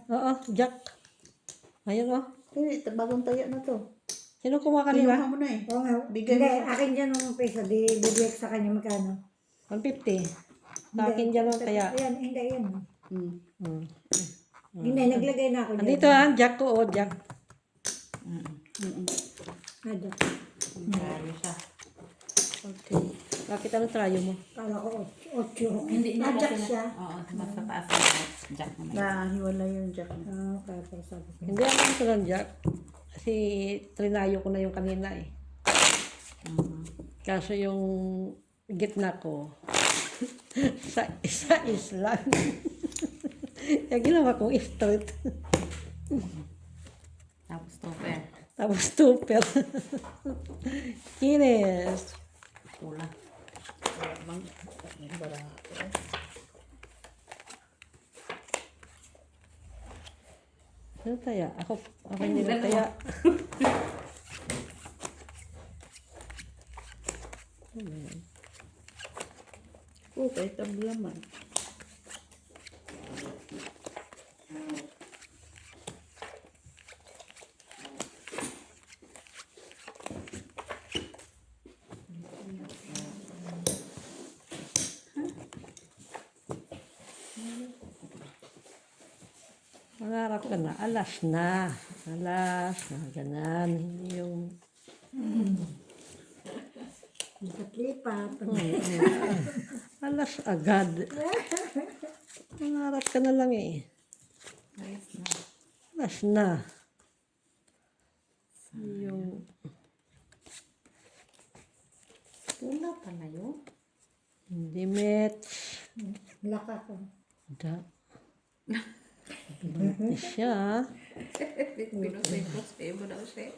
Oo, Jack. Ayun oh. Hindi, bagong tayo na to. Sino kumuha Kinuha kanina? mo na eh. Oo nga. Bigay Hindi, mo sa... akin dyan ng peso. Bibigay ko sa kanya magkano. 150. Sa akin dyan oh, kaya. Ayan, hindi, ayan. Hmm. Hmm. Hindi, naglagay na ako dyan. Andito ah, Jack ko oh, Jack. Ada. Grabe siya. Okay. Bakit ano trayo mo? Kala ko 8. Hindi niya Najak kasi siya. Oo, mas mataas na jack naman. Nahiwala yung jack na. Kaya pala sabi ko. Hindi ako gusto ng Jack. Kasi trinayo ko na yung kanina eh. Kaso yung gitna ko, sa islang. Yung ginawa kong straight. Tapos topper. Tapos tupper. Kinis. Pula. Ano taya? Ako hindi na taya. Okay, tabla man. Mangarap ka na. Alas na. Alas na. Ganan. Hindi yung... Lipat-lipat. Alas agad. Mangarap ka na lang eh. Ayos na. Alas na. Yung... Pula pala yun. Hindi met. Laka ko. Da. Hindi siya. Pinusay mo daw siya.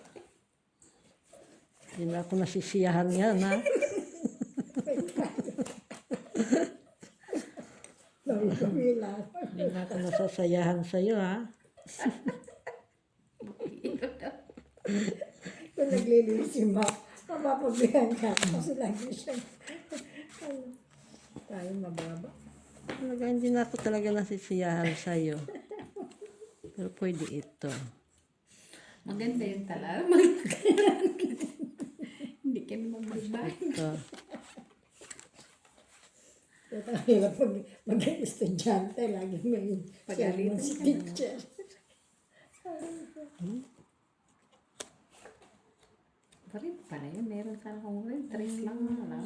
Hindi na ako nasisiyahan yan ha. Sabi ko, ilan. Hindi na ako nasasayahan sa'yo ha. Kung naglilinis si Ma, mapapabihan ka. Kasi lagi siya. Tayo mababa. Talaga hindi na ako talaga nasisiyahan sa'yo. Pero pwede ito. Maganda yung tala. Hindi ka naman magbay. Ito. Ito ang hirap mag-estudyante. Lagi may sermon si teacher. Parin pala yun. Meron ka na kung rin. 3 lang na lang.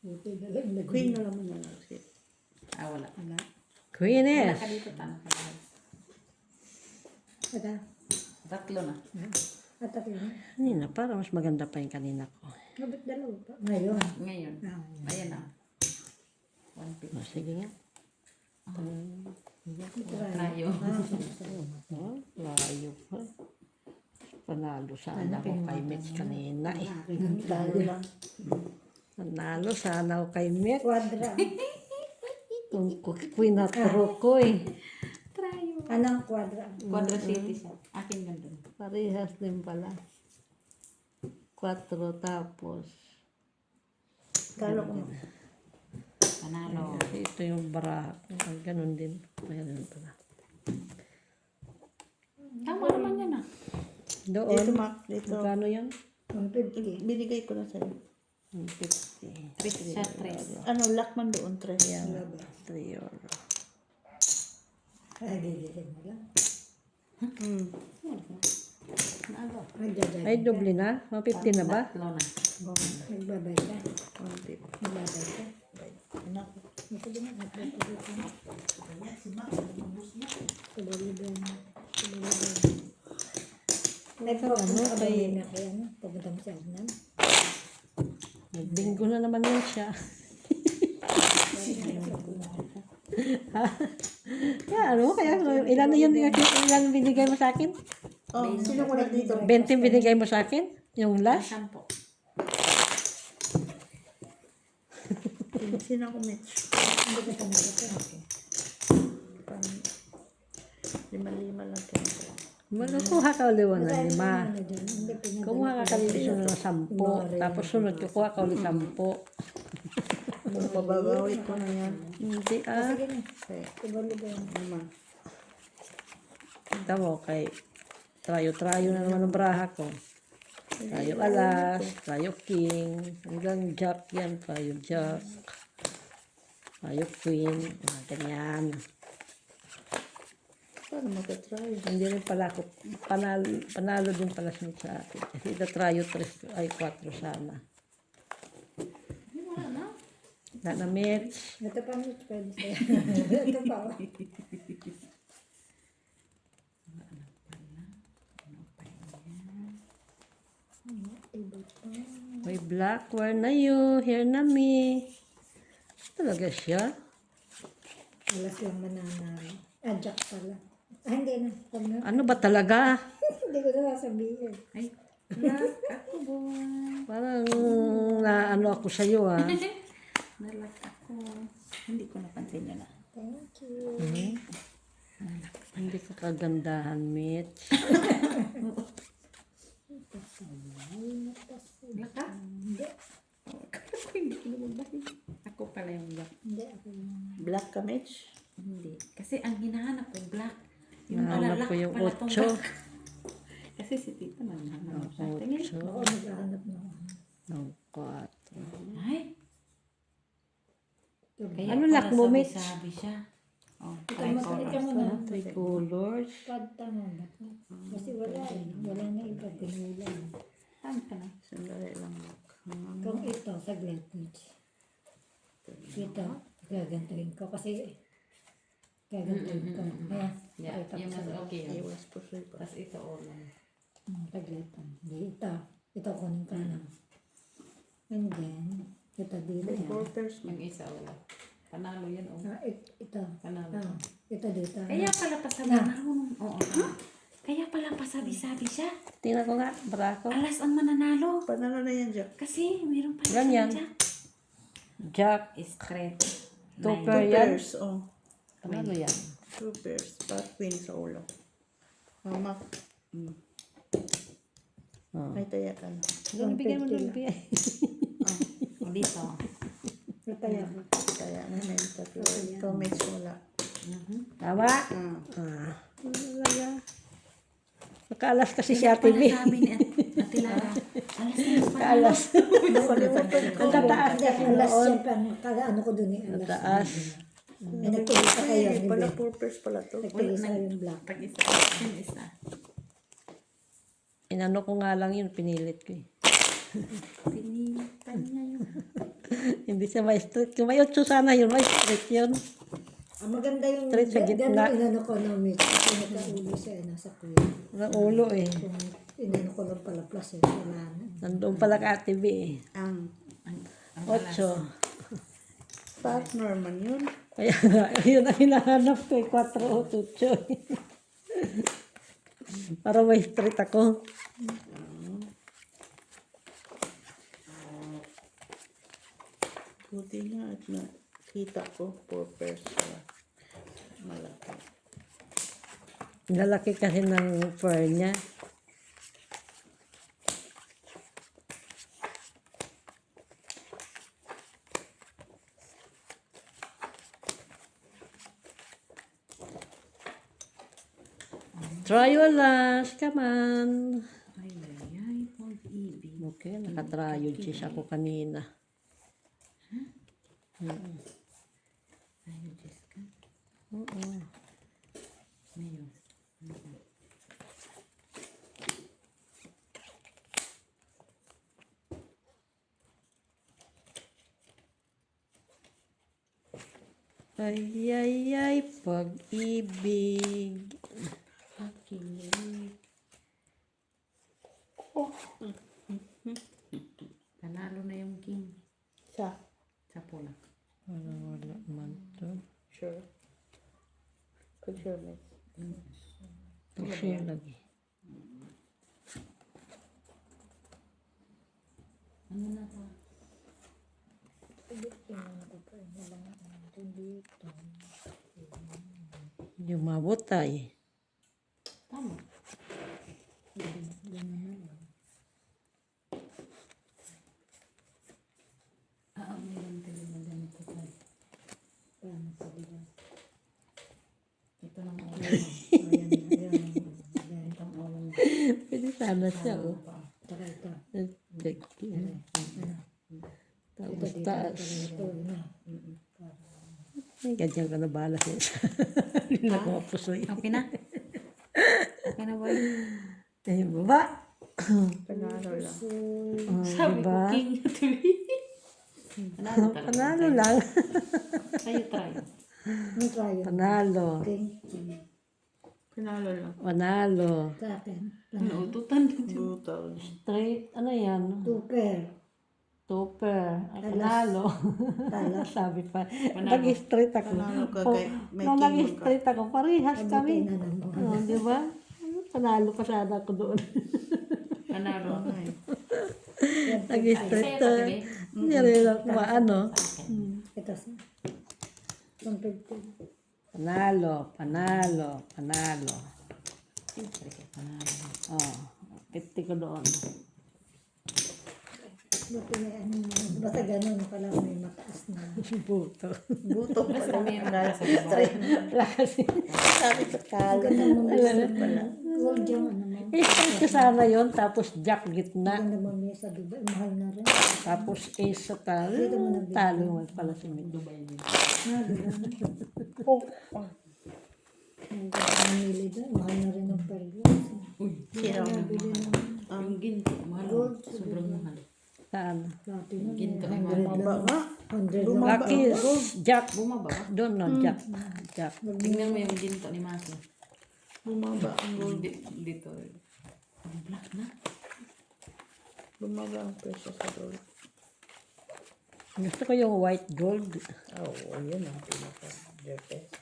Buti na lang nag- Queen na naman na lang siya. Wala. Wala. Queeness. Ka dito tanong ka lang. Ata. 3 na. At ako yun. Kanina, para mas maganda pa yung kanina ko. Mabit dalawa pa. Ngayon. Ngayon. Ayan na. 150. Sige nga. Trayo. Oh, layo pa. Panalo sana ako kay Mitch kanina eh. Tayo lang. Panalo sana ako kay Mitch. Quadra. Kung kwinatro ko eh. Trayo. Anong quadra? Quadra City siya. Akin ganda. Parehas din pala. 4 tapos. Kalo ko. Panalo. Kasi ito yung baraha. Ganun din. Ganun pala. Tama naman yan ah. Dito, Doon. Mac. Dito. Magkano yun? 150. Binigay ko na sa'yo. 50. 3 siya, 3. Ano, lakman doon, 3. Yan. 3 euro. Ay, didihin mo lang. Naalo. Magdadagdag. Ay, doble na? 150 na ba? 3 na. Nagbabay ka. Nagbabay ka. Anak. Sige na, nagpapagod ka na. Subaliban. Subaliban. Ano, kay... Na kaya ano, papunta mo sa Agnan. Bingo na naman yun siya. Kaya ano, kaya ilan na yun, ilan binigay mo sa akin? Oh, sino ko na dito? 20 binigay mo sa akin? Yung last? 10. Sino ko, Mitch? Hindi ka tanong ito. Lima lang kayo. Kuha ka ulit na 5. Ano dyan? Hindi Kumuha ka ulit sunod na 10. Tapos sunod, kukuha ka ulit 10. Mababawi ko na yan. Hindi Sige na. Okay. Ibalo ba yan? Naman. Kita mo kay trayo-trayo na naman ang braha ko. Trayo alas, trayo king, hanggang jack yan, trayo jack. Trayo queen, mga ganyan. Paano magka-try? Hindi rin pala ako, panalo din pala siya sa akin. Kasi ito trayo 3 ay 4 sana. Wala na Mitch. Ito pa mo, pwede sa'yo. Ito pa. Oh. Iba pa. May black, where na you? Here na me. Talaga siya? Alas lang mananalo. Ah, jack pala. Ah, hindi na. Huwag na. Ano ba talaga? Hindi ko na sasabihin. Ay, nalak ako buwan. Parang naano ako sa'yo ah. Nalak ako. Hindi ko napansin yun ah. Thank you. Hindi ka kagandahan, Mitch. Nalak ka? Hindi. Ako hindi ko nababahin. Ako pala yung black. Hindi ako yung... Black ka, Mitch? Hindi. Kasi ang hinahanap ko black. Yung Nahanap malalak ko yung pala tong 8. black. Kasi si Tita man nahanap siya. Tingin. Ako naghahanap na ako. Ng 4. Ay, kaya Ano pala lock mo, Mitch? sabi siya. Oh, Ikaw mo na. 3 colors. Tama ba? Kasi wala eh. Wala na iba. Pinula. Saan ka na? Sandali lang. Kung ito, saglit. Ito, gagantuin ko. Kasi gagantuin ko. Kaya, Yeah, pakita ko yung mas sa'yo. okay yun. Iwas po siya. Tapos ito ulam. Saglit. Hindi, ito. Ito kunin ka na. And then, ito dito yan. Four pairs mo. Yung isa ulam. Panalo yan oh. Ah, ito. Panalo. Ah, ito dito. Kaya pala pasabi marunong. Oo. Kaya pala pasabi-sabi siya. Tingnan ko nga, brako. Alas ang mananalo. Panalo na yan, Jack. Kasi mayroon pala Ganyan. siya. Jack, Straight. 2 Two pair yan. pairs, oh. Ano yan? 2 pairs. Pat queen sa ulo. Mama. Oh. May taya ka na. Doon, bigyan mo doon. bigyan. Oh, dito. Ito yan. Taya na may tatlo. Ikaw, Mitch, wala. Tama? Ah. Talaga. Nakaalas kasi si Ate B. Sabi ni Ate Lara. Alas na yung panalo. Nakaalas. Nakalimutan ko. Ang tataas Hindi, kasi alas noon. yan pa. Kada ano ko dun eh. Ang Alas. taas. Eh, nagtulis pa kayo. Ay, pala Hindi. 4 pairs pala to. Nagtulis pa yung black. Pag isa. Yung isa. Inano ko nga lang yun, pinilit ko eh. Pinitan niya yun. Hindi siya may street. Kung may 8 sana yun, may street yun. Ang maganda yung Straight sa gitna. ganun inano ko na Mitch. Kasi nagkaulo siya nasa kuya. Walang ulo eh. Kung inano ko lang pala plus eh. Wala na. Nandoon pala ka Ate B eh. Ang 8. partner man yun. Kaya nga, yun ang hinahanap ko eh. 4 o 8 eh. Para may street ako. Buti nga at nakita ko 4 pairs pala. Malaki. Lalaki kasi ng fur niya. Try your last, come on. Ay, ay, ay. Pag-ibig. Okay, nakatrayod siya ako kanina. Ay, Jessica. Oo. Ngayon. Ay, ay, ay, pag-ibig. Pakilig. Panalo na yung king. Sa? Sa pula. Wala man to. Sure. Could sure, Mitch. Share lagi. Ano na to? Yung mabutay. Tama. Meron tayo na ganun. Sana siya, oh. Tsaka ito. Check. Ano? Tapos Ito dito. taas. Tsaka ito. Ano? Ay, ganyan ka na bala siya. Hindi na ko mapusoy. Okay na? Okay na ba? Ayun, baba. Panalo lang. Oh, Sabi ko, diba? king na tuloy. Panalo talaga. Panalo lang. Kayo try. Ano tayo? Panalo. King. Panalo lang. Panalo. Sa akin. Ano, ututan din. Brutal. Straight, ano yan? Super. Tupper. Ay, panalo. Talas. Sabi pa. Panalo. Nag-straight ako. Panalo ka Oh, kay may nung king ka. nag-straight ako, parehas kami. Na naman. Oh, di ba? Panalo pa sana ako doon. Panalo. Ay. Nag-straight. Sa'yo pa, diba? Hindi rin ako maano. Ito sa. 150. Panalo, panalo, panalo. Siyempre ka, panalo. Oh, 50 ko doon. Buti may ano. Basta ganun pala may mataas na. Buto. Buto Basta pala. meron ka sa baba. Kasi, Sabi ko talo. Ganda mo Alam pala. Gold yung ano mo. straight ko sana yun, tapos jack gitna. Ganda mo may sa Dubai. Mahal na rin. Tapos ace sa talo. Talo naman pala si Mindo. Ang ganda namili doon. Mahal na rin ang per glass. Uy, Sino? Nabili ng ang ginto, mahal. Gold. Sobrang mahal. Saan? dati nun. Ginto ay 100 mahal. Bumaba lang. nga. 100 lang. Lucky jack. Bumaba ba? Doon no, jack. Jack. Tingnan mo yung ginto ni Maso. Bumaba ang gold. Dito. Ang black na. Bumaba ang presyo sa gold. Gusto ko yung white gold. Oo, yun ang pinaka. The best.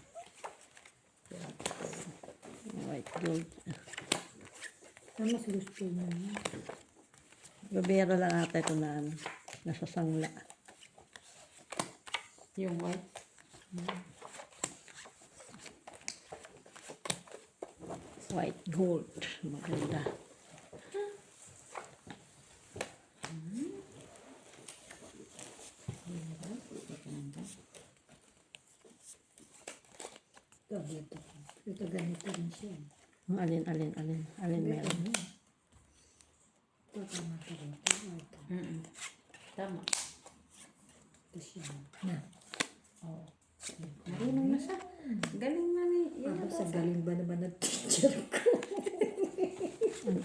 White gold. Ang mas gusto mo. Gabera lang ata ito na ano, nasa sangla. Yung white. White gold. Maganda. Ito dito. Ito ganito rin siya. Alin meron. Ito tama ka rin. Ito. Tama. Ito siya. Na. Oo. Marunong na siya. Galing na ni. Yan Ako na sa galing ba naman ng teacher ko?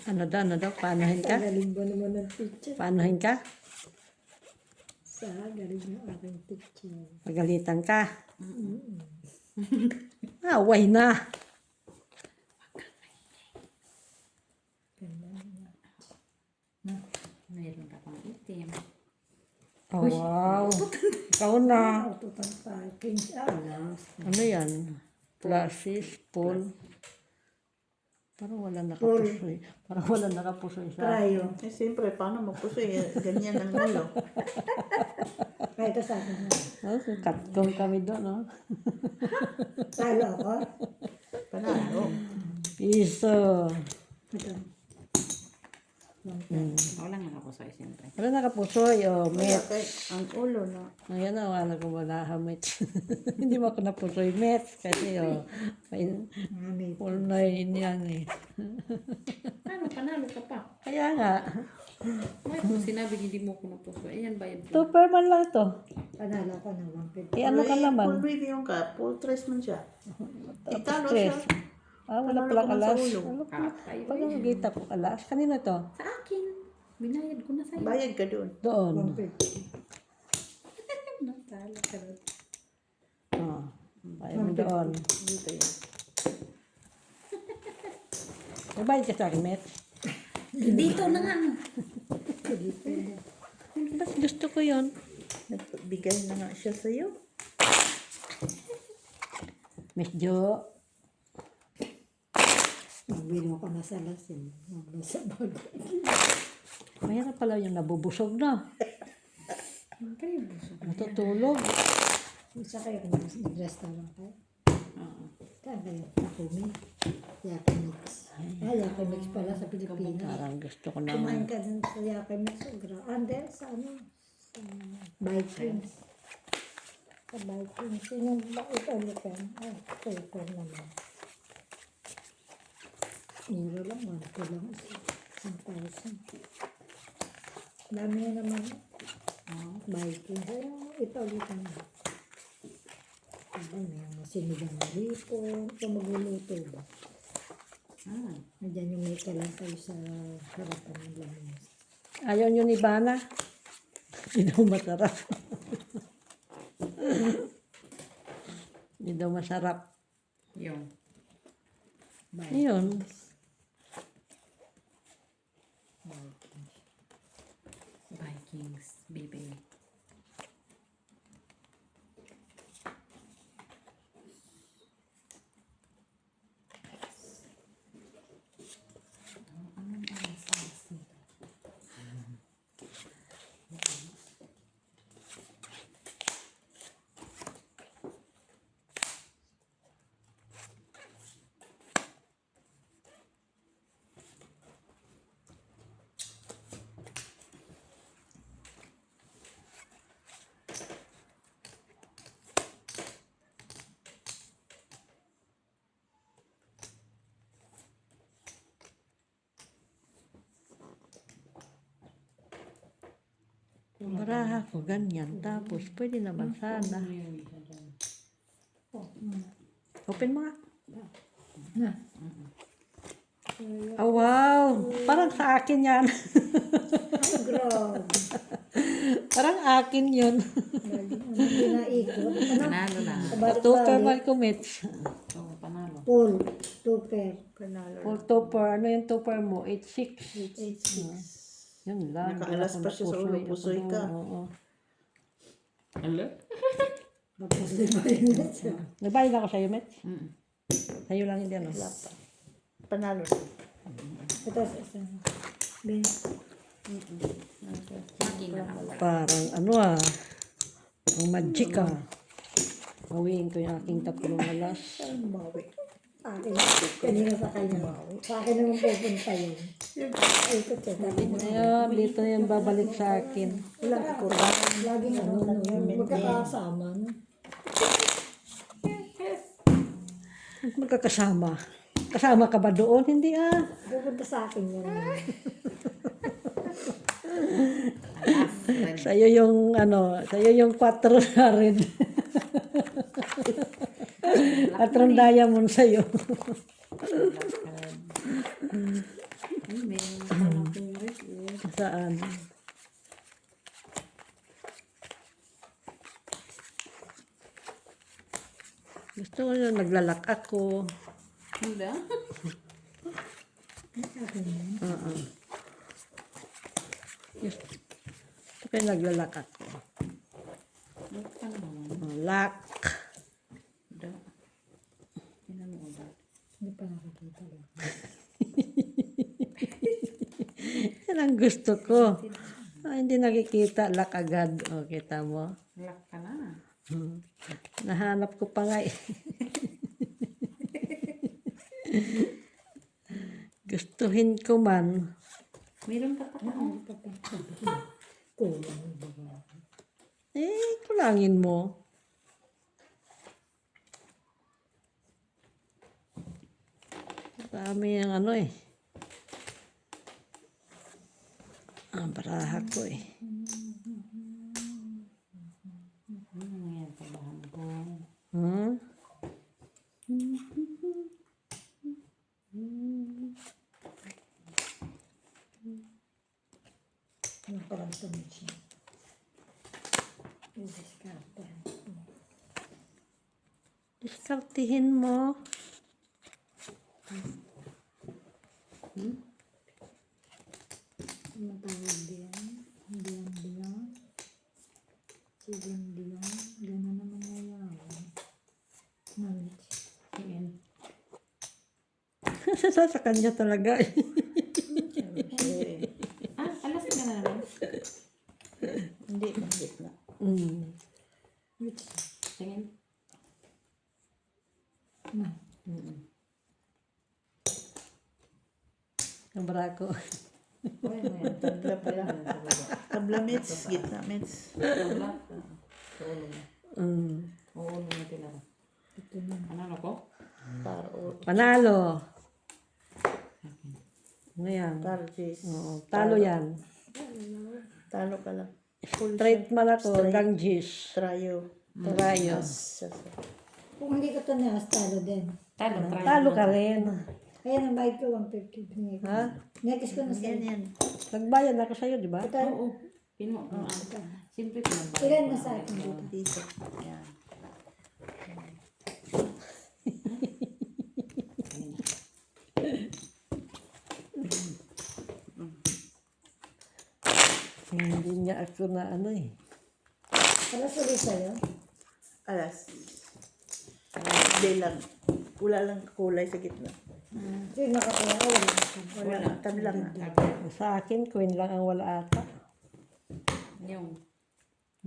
Ano daw? Paanahin Sa ka? galing ba naman ng teacher? Paanahin ka? Sa galing ng aking teacher. Pagalitan ka? Away na. Ganda na. Mayroon ka pang itim. Oh, wow. Ikaw na. Autopan parking siya. Alas. Ano yan? Plasis, pool. Parang wala nakapusoy. Parang wala nakapusoy sa... Trayo. Eh, siyempre, paano magpuso eh? Ganyan ang ulo. Kahit ito sa akin na. Oh, katong kami doon, no? Talo ako. Panalo. Piso. Ito. Walang nakapusoy siyempre. Wala nakapusoy, oh, Kaya met. kay ang ulo na. Ayan na, wala ko wala met. Hindi mo ako napusoy, met. Kasi, oh, may Mami. full na yun yan, eh. Ano, panalo ka pa. Kaya nga, May kung sinabi hindi mo ko napusoy. Ayan, bayad ko. super man lang to. Panalo ko na 150. Eh, ano ka Full naman? premium ka. Full tres man siya. Italo Stress. siya. Ah, wala Panalo palang ka man sa alas. ulo. Ano pa? Kapay. Pag ang gita ko alas, kanina to? Sa akin. Binayad ko na sa'yo. Bayad ka doon. Doon. 150. Natalo ka rin. Oh, ayaw mo doon. Dito yan. Magbayad ka sa akin, met. Dito na nga. Ba't gusto ko yun? Nagbigay na nga siya sa'yo. Miss Jo, Magbili ko na sa lasin. Magbili sa bago. mahirap pala yung nabubusog na. Kayo buso. Natutulog. Isa kayo kung nag-restaurant kayo. Oo. Kaya kayo, Takumi. Yakimix. Yakimix pala sa Pilipinas. Parang gusto ko Kumain na. ka dun sa Yakimix. Ande, sa ano? Sa Vikings. Sa Vikings. Yung ito kan. Ay, paper naman. Mura lang, 1 ko lang isa. 1,000. Dami na naman. Biking. Kaya ito ulitan na. May mga sinigang na hipon. Ito magluluto ba? Nandiyan yung may kalang kayo sa harapan ng lamesa. Ayaw nyo ni Bana? Hindi daw masarap. Hindi daw masarap. Yung. Ayun. Vikings, baby. Baraha ko ganyan. Tapos pwede naman sana. Open mo nga. Na. Oh, wow! Parang sa akin yan. Ay, grabe. Parang akin yun. Ano ginaikot? Ano? Panalo lang. Tupper Balik-balik. Malcomits. Oo, panalo. Full. Super. Panalo. Full tupper. Ano yung tupper mo? 8-6. 8-6. Yun lang. Nakaalas pa siya sa ulo. Pusoy ka. Oo. Hello? Tapos libayin na siya. Nagbayad ako sa'yo, Met. Mm. Sa'yo lang hindi, ano? Panalo. Ito sa isa. Ben. Maging na lang. Parang ano ang magic Bawiin ko yung aking 3 alas. Ang bawi. Akin. Kanina sa kanya. Sa akin naman pupunta yun. Ay, ito siya. Sabi mo. Ayun, dito yan babalik sa akin. Wala ako. Laging ano, magkakasama. No? Magkakasama. Kasama ka ba doon? Hindi Pupunta sa akin yan. Sa'yo yung sa'yo yung 4 na rin. 4 diamond sa'yo. Ay, may malaking red eh. Saan? Gusto ko yun, naglalak ako. Hindi. Gusto ko yung naglalak ako. Buksan naman. Lock. Da. Tingnan mo ba? Hindi pa nakikita lang. Yan ang gusto ko. Hindi nakikita, lock agad. O, kita mo? Lock ka na. Nahanap ko pa nga Gustuhin ko man. Meron ka pa taon. Kulang ba? Kulangin mo. Dami yung ang baraha ko Ano nangyayari sa bahan ko? Hmm? Nakaranta mo siya. I-discarte. Diskartihin mo. Ano tawag diyan? Diyan. Sigang diyan. Gano'n naman ngayon. Knowledge. Tingin. Sa kanya talaga Alas ka na naman. Hindi. Mahigit na. Which? Tingin. Na. Ang bara ko. Ay, may Tabla pala. Tabla mets. Gitna mets. tabla. Sa ulo mo. Ulo mo tinara. Ito na. Ano ko? Para o. Panalo. Ano yan? Targis. Oo, talo yan. Talo ka lang. Full Straight man ako, Straight. hanggang G's. Trayo. Trayo. Kung hindi ko ito na, talo din. Talo, try. Talo ka rin. Kaya nang bayad ko 150. Binigay ko. Ha? Next ko na Yan sa'yo. yan. Nagbayad ako sa'yo, di ba? Total, Oo. Pinuha ko na. Siyempre pinagbayad. ilan na sa akin dito? Piso. Yan. Hindi niya ako na ano eh. Alas ulit sa'yo? Alas. Hindi lang. Wala lang kulay sa gitna. Sino nakakuha ko? Wala na siya. Wala. Tab lang. Sa akin, queen lang ang wala ata. Yung.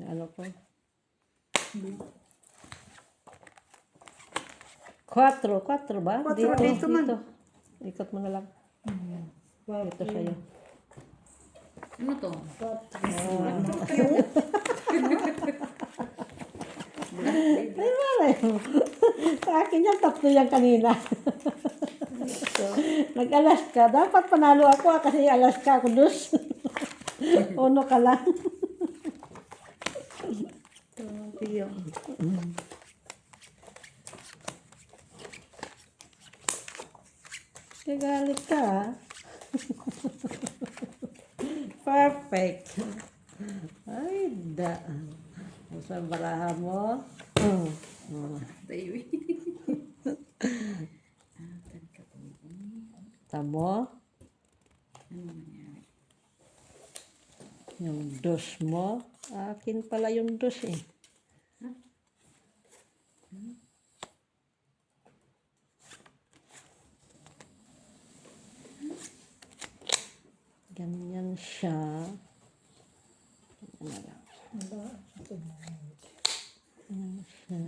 Yung ano ko. 4 ba? Kwatro, dito man. Ikot mo na lang. Ito sa'yo. Ano to? Ay, malay mo. Sa akin yan, 3 yan kanina. Nag-alas ka. Dapat panalo ako kasi alas ka ako dus. 1 ka lang. Piyo. Nagalit ka, ha? Perfect. Ay, da. Sa baraha mo. Tayo. Tamo. Yung dos mo. Akin pala yung dos eh. Ganyan siya. Ganyan lang. Ganyan siya.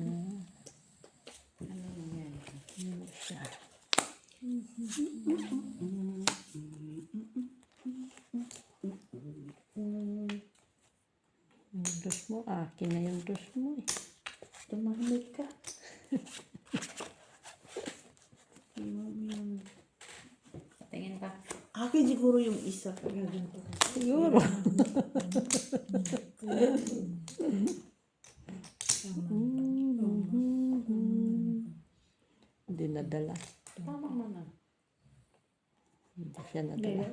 Ganyan siya. Yung dos mo, akin na yung dos mo eh. Tumahimik ka. Tingin pa. Akin siguro yung isa. Siguro. Hindi nadala. Tama naman. Hindi siya nadala.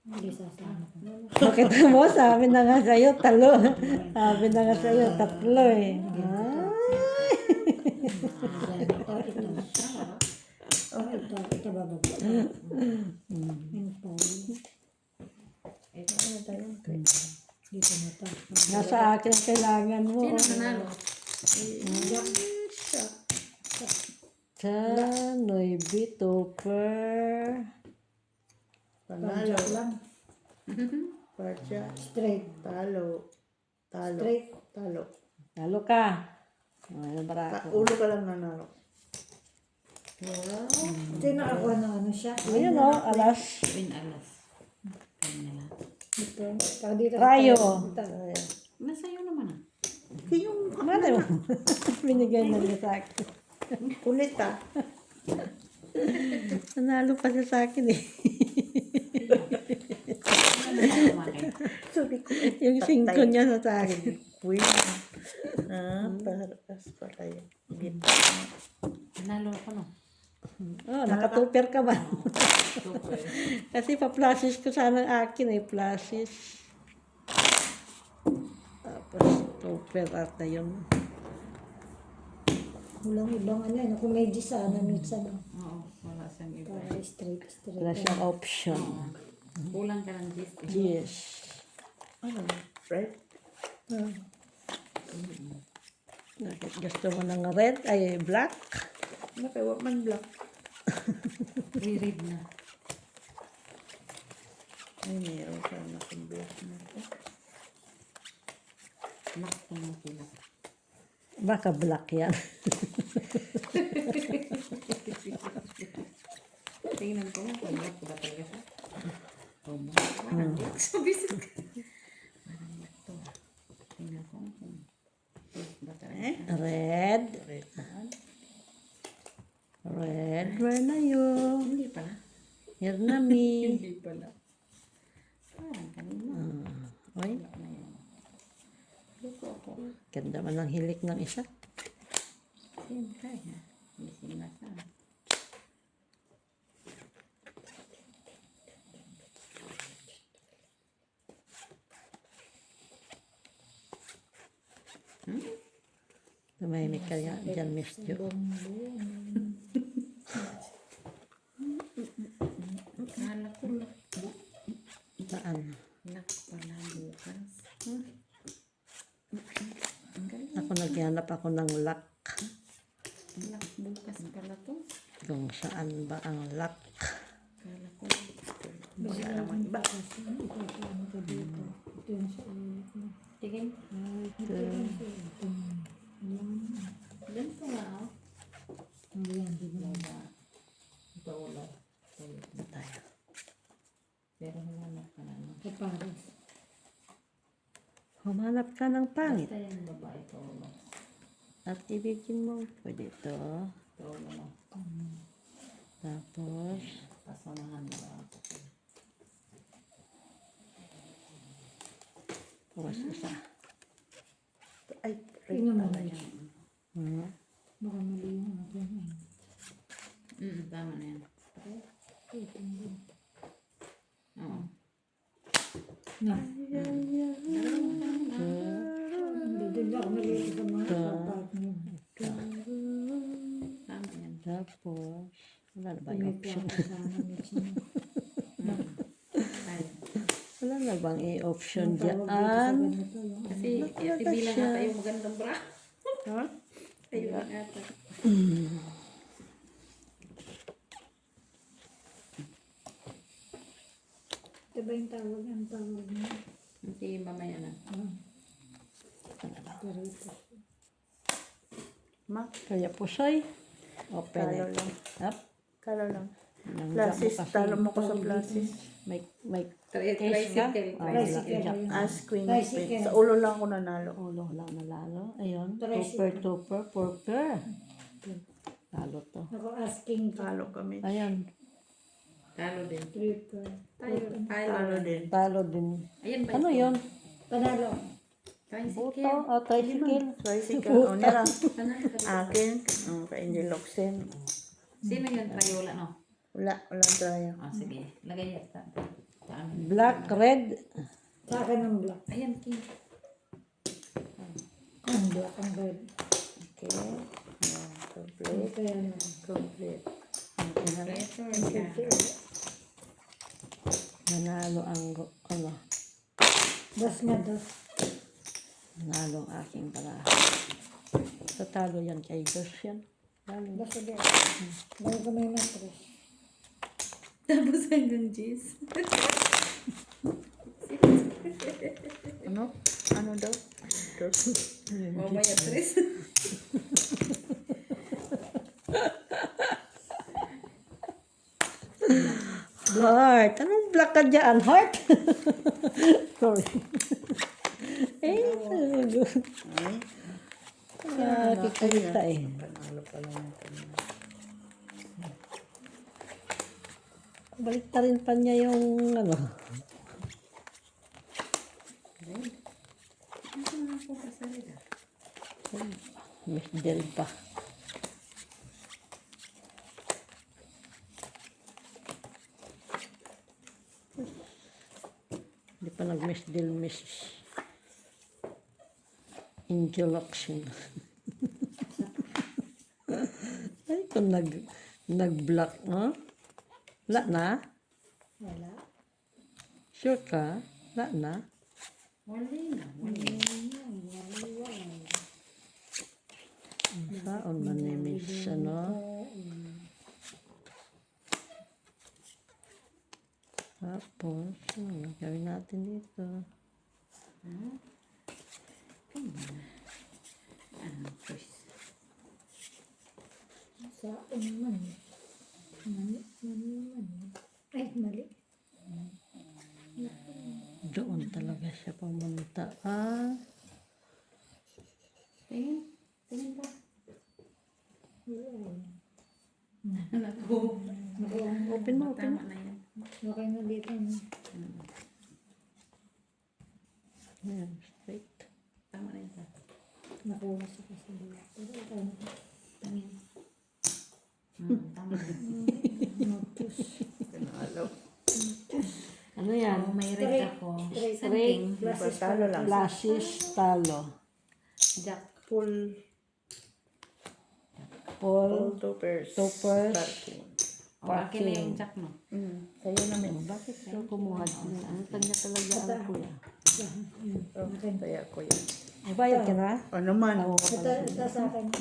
Hindi sasama ko. Bakit mo? Sabi na nga sa'yo, talo. Sabi na nga sa'yo, 3 eh. Ito bababa. Yung pole. Dito na to. Nasa akin ang kailangan mo. Sino nanalo? Sa Noibi, Topper. Panalo. Jack lang. Parja. Straight. Talo. Talo. Straight. Talo. Talo ka. Ano bara ako? Ulo ka lang nanalo. Sino nakakuha ng ano siya? Ayun o, alas. Queen alas. Kanya lang. Ito. Saka dito. Rayo. Ito. Nasa'yo naman ah. Yung Malay mo. Binigay na niya sa akin. ulit ah. Nanalo pa siya sa akin eh. Ano na kumain? Sabi ko, Yung 5 niya sa akin. Queen. Paras pala yun. Gitna. Nanalo ako no? Oh, nakatuper ka ba? Super. Kasi pa-flashes ko sana ang akin eh, flashes. Tapos, tuper ata yun. Walang ibang ano yun. Kung medyo sana, minsan. Oo, wala siyang iba. Para straight. Wala siyang option. Kulang ka ng gist. Yes. Ano? Red? Bakit gusto mo ng red? Ay, black? Nakawa man black. Re-read na. Ay, meron ka na kung black na ito. Nak ko ng pula. Baka black yan. Tingnan ko nga kung black ba talaga siya. Oh, parang black. Sabi siya. Parang black to. Tingnan ko kung black ba talaga. Red. Red, where na yun? Hindi pala. Hirnami. Hindi pala. Parang kanina. Oy, Wala na yun. Luto ako. ganda man ang hilik ng isa. Siyempre, ha? Gising na ka. Tumahimik ka nga dyan, Miss Jo. Kala ko lakbo. Saan? Lak pala bukas. Ang galing. Ako naghanap ako ng lock. Lak bukas pala to. Kung saan ba ang lock? Kala ko. Basta naman iba. Kasi ipapaano ka dito. Ito yung sa ulit mo. Tingin. Ito yung sa ulit mo. Ganito nga, oh. Ayan, di ba? Ito ulo. Ito tayo. Pero humanap ka na, no? Kapares. Humanap ka ng pangit. Basta yung babae, ito ulo. At ibigin mo. Pwede ito. Ito ulo mo. Tapos, Pasamahan na lang ako. tapos isa. Ay, Tingnan mo. pala yan. Baka mali yung akin. Tama na yan. Ito yung Oo. na. Hindi din ako mali sa mga partner. Tama yan. Tapos, wala na ba yung May option? plaka sana mix mo. Ay. Wala na bang i-option Ang tawag dito sa dyan? ganito yung Kasi, Nakalagay ibilang siya. ata yung magandang bra. Ha? Ayun lang ata. Ito ba yung tawag? Ang tawag niya? Hindi, mamaya na. Pero ito. Ma, Kaya po siya'y open talo it. lang. Up. Talo lang. Nang Plasis, kasi talo mo ko sa plasis. may Tricycle. wala, Tricycle. jack. As queen, Tricycle. queen. Sa ulo lang ako nanalo. Ulo lang nalalo. Ayun. Tricycle. Tupper, purper. Talo to. Ako asking Talo kami. Ayan. Talo din. tripper. Talo din. Talo din. Ayan ba Ano ito? yun? Panalo. Buto. Tricycle. O, tricycle. Tricycle. O, nila. Sana, Akin. Kay Angel Locsin. Sino yun? Trayola, no? Wala tayo. Ah, sige. Lagay yan. Paano? Black, red. Sa akin ang black. Ayan, Kim. Ang black, ang red. Okay. Ayan, complete. Kaya na. Complete. Letter ka. Nanalo ang, ano, Das na das. nanalo ang aking baraha. So, talo yan kay Josh yan. Talo. Das na das. Dahil ko may matras. Tapos hanggang G's. Ano? Ano daw? Mamaya, Tris. Heart. Anong black ka dyan? Heart? Sorry. Eh, good. Ay, Kikita eh. panalo pala natin. Balik rin pa niya yung ano. Ano nga po sa salida? Miss Del pa. Hindi pa nag-miss Del, miss Injulaction. Ay, kung nag-block, no? Wala na? Wala. Sure ka? Wala na? Wali na. Wali. Saan man ni Miss, ano? Tapos, ano gawin natin dito? Ano, Tris? Sa man. Mali. Ay, mali. Doon talaga siya pumunta. Ah, Tingin. Tingin ba? Wala. Naku. open mo, open mo. Tama na yan. Okay na dito. Ayan, straight. Tama na ito. Nakuha siya kasi dito. Pero okay na. Tama na. Notice. Pinalo. Ano yan? Oh, may red ako. Straight. King. Talo lang. Classes, talo. Jack. Full Paul, two pairs. Two pairs. Starting. O, akin na yung Jack mo. Sa'yo namin. bakit ka kumuha din? Ang kanya talaga ang kuya. Kaya ko yan. Ay, bayad ka na? O naman. Ito sa akin.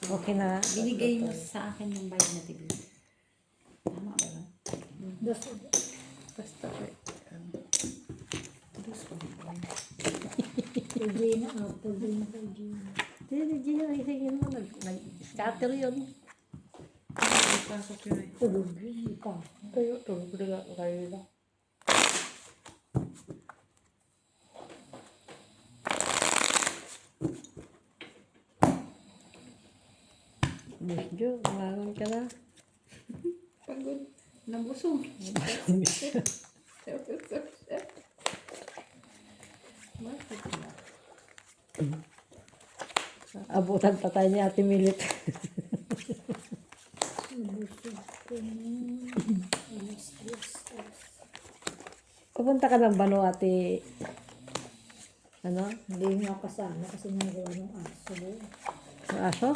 Okay na. Binigay mo sa akin yung bayad na tigil. Tama ba ba? Dos. Basta kay. Kay Gina. Apple din kay Gina. Hindi, Gina, isingin mo. Nag-scatter yun. Pasok yun eh. Tulog. Ikaw. Kayo, tulog na kayo lang. Bisjo, umangon ka na. Pagod. Nabusog. Bakit ba? Abutan pa tayo ni Ate Milit. Busog ko na. Alas, alas, alas. Pupunta ka ng Bano, Ate. Ano? Hindi nga kasama kasi nagawa ng aso. Ang aso?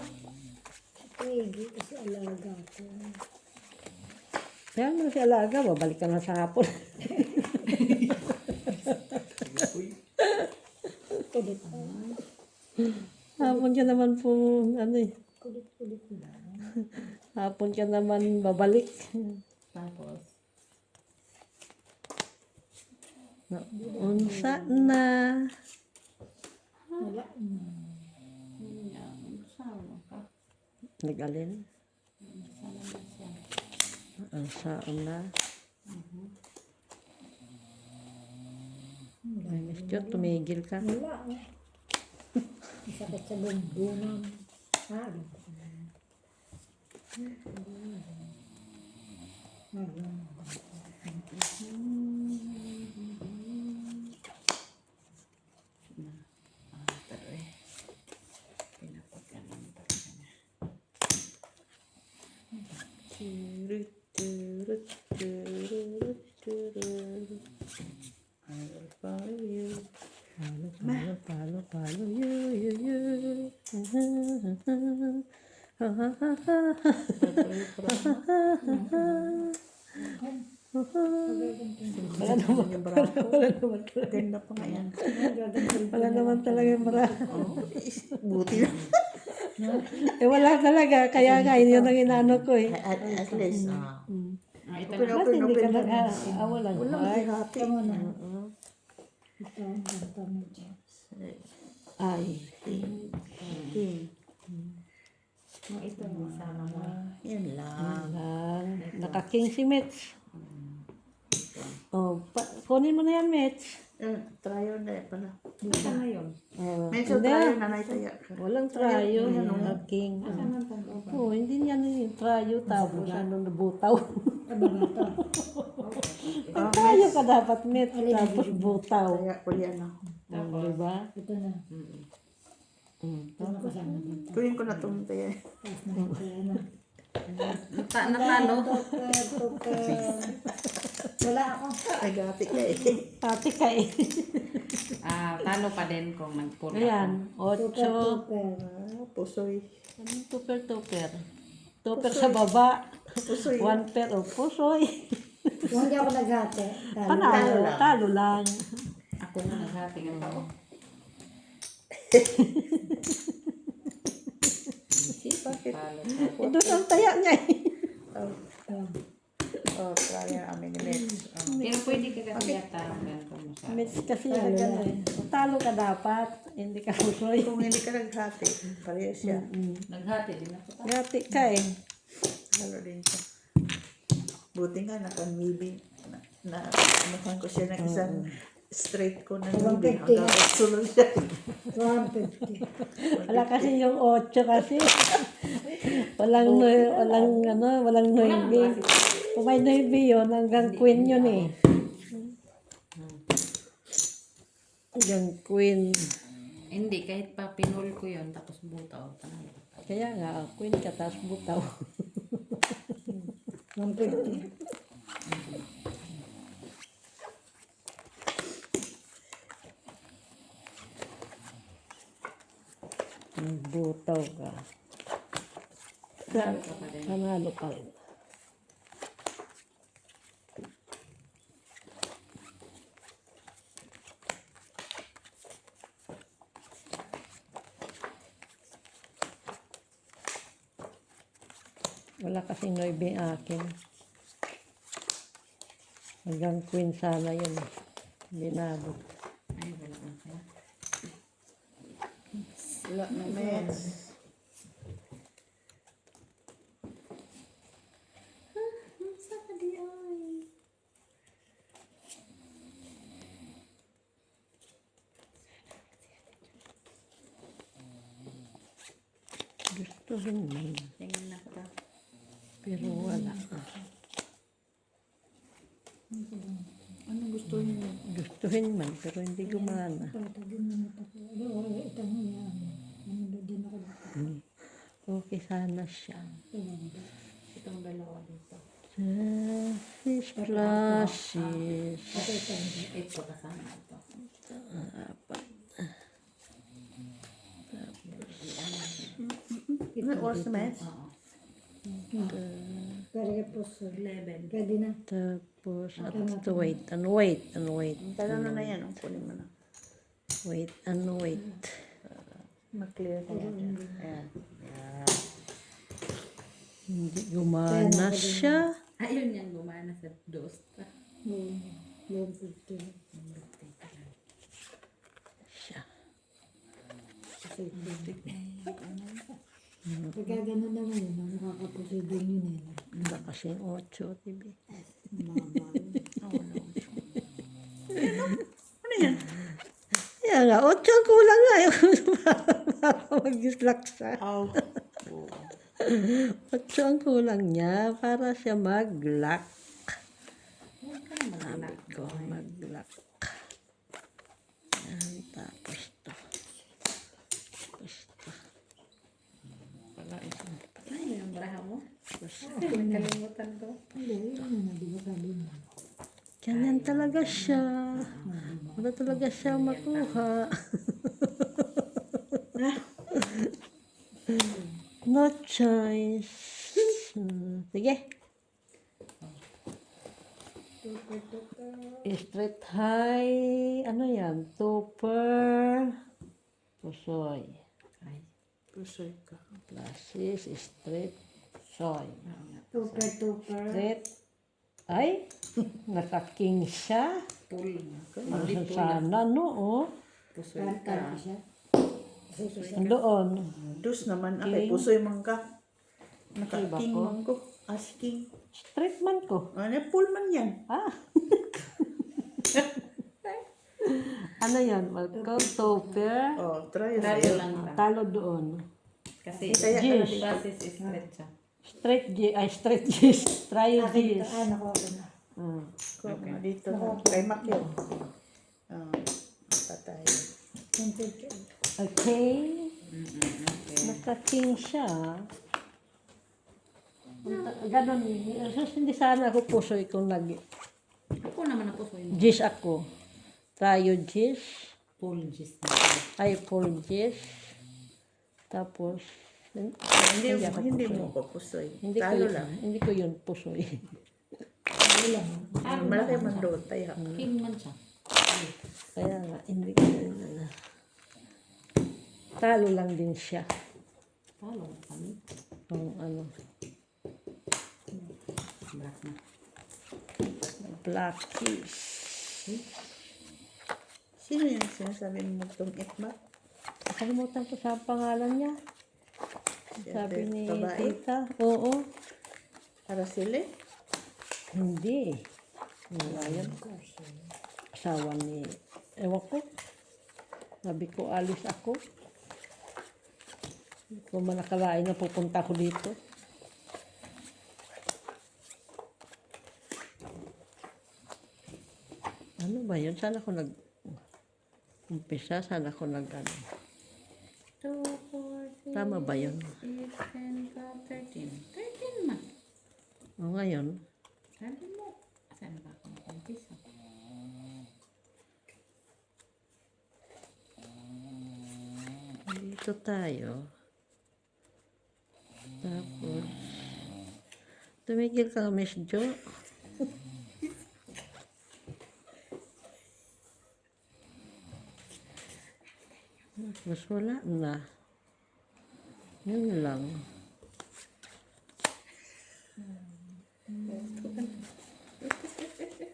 Pwede kasi alaga ko. Kaya mo si Alaga, babalik ka na sa hapon. Kulit pa. Hapon ka naman po, ano eh. Kulit lang. Hapon ka naman babalik. Tapos, Unsa na. Wala. sama ka. Nag-alin? Sana na siya. Ang saon na. Ay, Miss Jo, tumigil ka. Wala. Masakit sa bumbunan. I will follow you. Palo, you. Wala naman yung bra ko. Ganda pa nga yan. Wala naman talaga yung bra. Buti na. Wala talaga. Kaya nga, yun ang inaano ko eh. At least. Ito Okay, na. Bakit hindi ka open. walang Walang ay. hati. Ito mo na. Ito ang ganda mo dyan. Ay. King. Ito mo sana mo. Yan lang. Lang. Naka-king si Mitch. Oh, kunin mo na yan, Mitch. Tryo na pala. Ito na yun. Medyo Hindi. tryo na naitaya ka. Walang trayo. Naka-king. Oh, hindi niya yung trayo. Tapos ano, nabutaw. Aba na ito. Trayo ka dapat, Mitch. Tapos butaw. Kaya ko yan. Diba? Ito na. Ito na kasama dito. Tuwing ko na itong tayo. Tapos na kaya na. Natalo. Tuper. Wala ako. Nagati ka eh. Pati ka eh. Talo pa din kung nagpula. Ayan. 8. Tuper. Pusoy. Anong tuper? Tuper sa baba. Pusoy. 1 pair o pusoy. Kung hindi ako naghati. Panalo. Talo lang. Ako na naghati ng tao. Bakit? Doon ang taya niya eh. Tryo namin ni Mitch. Pero pwede ka kasi yata ganito mo sa... Mitch kasi ganun eh. Talo ka dapat. Hindi ka pusoy. Kung hindi ka naghati, parehas siya. Naghati din ako. Gati ka eh. Halo din siya. Buti nga nakanwibing na anuhan ko siya ng isang straight ko ng wibing. 150. Hanggang sulod siya. 150. Wala kasi yung 8 kasi. Walang noibing. Kung may navy yun, hanggang queen yun eh. Hanggang queen. Hindi, kahit pa pinol ko yun, tapos butaw. Panalo. Kaya nga, queen ka, tapos butaw. 150. Butaw ka. Panalo ka pa rin. Panalo pa rin. Wala kasing 9 akin. Hanggang queen sana yun. Hindi nabot. Ay, wala na kaya. Wala na mess. Sa kadi ay. Gusto rin man. Tingnan na kita. Pero wala. Ano gusto niyo? Gustuhin man, pero hindi gumana. Patagin na ito. Ano, ito mo yan. Ano ba din ako dito? Okay sana siya. Itong dalawa dito. Selfish classes. Ito kasama ito. Ano oras na mess? Oo. Pero po, sir. 11. Pwede na. Tapos, at wait, and wait, and wait. Tala na yan. Kunin mo na. Wait, and wait. Ma-clear ka yan. Ayan. Hindi gumana siya. Ayun yan, gumana sa dos. Loan 50. Siya. Kasi pagka gano'n naman yun, nakakaproceeding yun eh. Wala kasing 8, TV. Ano yan? Kaya nga, 8 ang kulang nga. Para mag-slaksa. Aw. 8 ang kulang niya para siya mag-lock. Sabi ko, mag-lock. Yan, tapos to. Tapos to. Wala ito. Ay, yung braha mo. Tapos, Nakalimutan ko. Hindi, yun na, di ba sabi mo? ganyan talaga siya. Wala talaga siya makuha. No choice. Sige. Straight high. Ano yan? Tupper. Pusoy. Ay, Pusoy ka. Classes. Straight. Soy. Tupper. Straight. Ay. Naka-king siya. pool. Nasa sana, no? Oh. Pusoy Kanta ka. siya. Doon. Dus naman ako. King. Pusoy man ka. Iba Naka-king ko. man ko. Asking. Straight man ko. Ano, pool man yan. Ah. Ano yan? Malcolm, Topper. Oh, try Talo sa'yo. lang ta. Talo doon. Kasi Kaya Yes. basis is straight siya. Straight G. Ay, straight G. Try G's. Nakuha ko na. Ah. Ko, dito na. Kay Makyo. Patay. 150. Okay. Okay. Naka-king siya. Ganon. Hindi sana ako pusoy kung Ako naman ang pusoy mo. G's ako. Tayo G's. Pool gist na. Ay, full G's. Tapos, Hindi ako hindi pusoy. mo ko pusoy. Hindi ko, Talo lang. hindi ko yun pusoy. Malaki man doon. Tayo. King man siya. Kaya nga, hindi ko yun. Talo lang din siya. Talo kami. Kung ano, Black na. black keys. Sino yung sinasabi mo itong itma? Nakalimutan ko sa pangalan niya. Sabi ni Babae? tita. Oo. Para sila? Hindi. Wala yan. Asawa ni, ewan ko. Sabi ko, alis ako. Hindi ko man nakalain na pupunta ko dito. ba yun? Sana ko umpisa, sana ko ano. 2, 4, 6, Tama ba yun? 8, 10, 12, 13. 13 man. O ngayon, Sabi mo. Saan ba ako mag-umpisa? dito tayo. Tapos, tumigil ka, Miss Jo. Tapos wala na. Yun lang.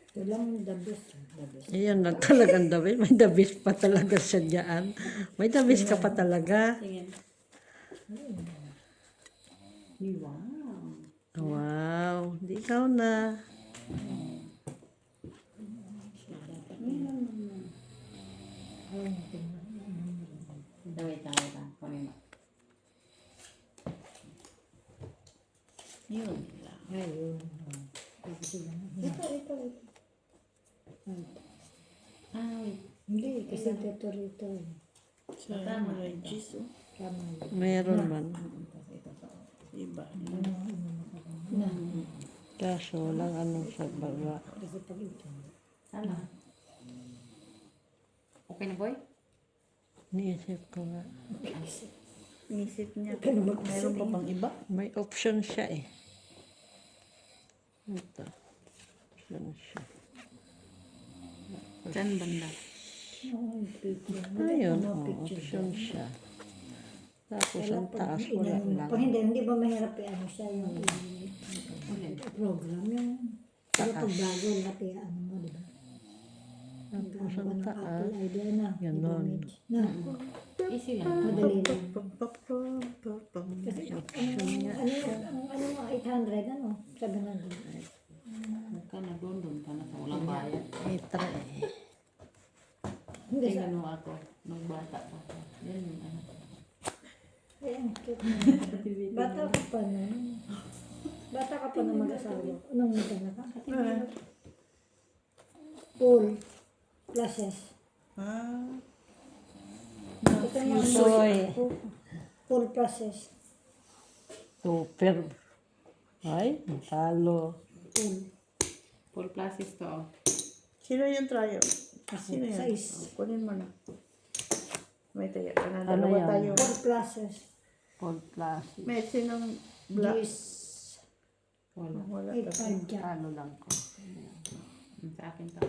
Ito lang the best. The best. Ayan lang talagang dabis. May dabis pa talaga siya dyan. May dabis ka pa talaga. Tingin. Wow. Wow. Di ikaw na. Daway tayo ba? Kami mo. Yun lang. Ayun. Ito. Ah, wait. Hindi, kasi ito rito. Tama. Regis, oh. Tama yun. Meron man. Tapos ito pa. Iba. Na. Kaso walang anong sa baba. Kasi pag ito. Tama. Okay na, boy? Niisip ko nga. Inisip niya. Pero Meron pa bang iba? May option siya eh. Ito. Option siya. Saan banda? Oo, picture. Ayun, Ano, oh, picture option doon. siya. Tapos Wala ang pag taas wala inano mo. lang. Pag hindi ba mahirap ano siya yung program yung pero pag bago lahat ano mo, di ba? Tapos Ano ang ng taas. Apple idea na. Ganon. Na, Easy lang. madali lang. Pam. Kasi ano mo, 800, ano? 700. Huwag ka na doon ka na sa walang bayad. Itra eh. Hindi sa, Tingnan mo ako, nung bata pa ako. Yan yung ano. ay, ang cute mo. Bata ka pa na. Bata ka pa na mag-asawa. Anong magana ka? Pool. Classes. Ah. Ito mo, Soy. pool classes. Super. Ay, talo. Pool. Full classes to. Oh. Sino yung trial? Sino yan? Size. Oh, kunin mo na. May tayo. Ano Dalawa yan? tayo. Pool classes. All class. May sinong black? Yes. Wala. Wala. 8-5 dyan. Talo lang ko. Sa akin to.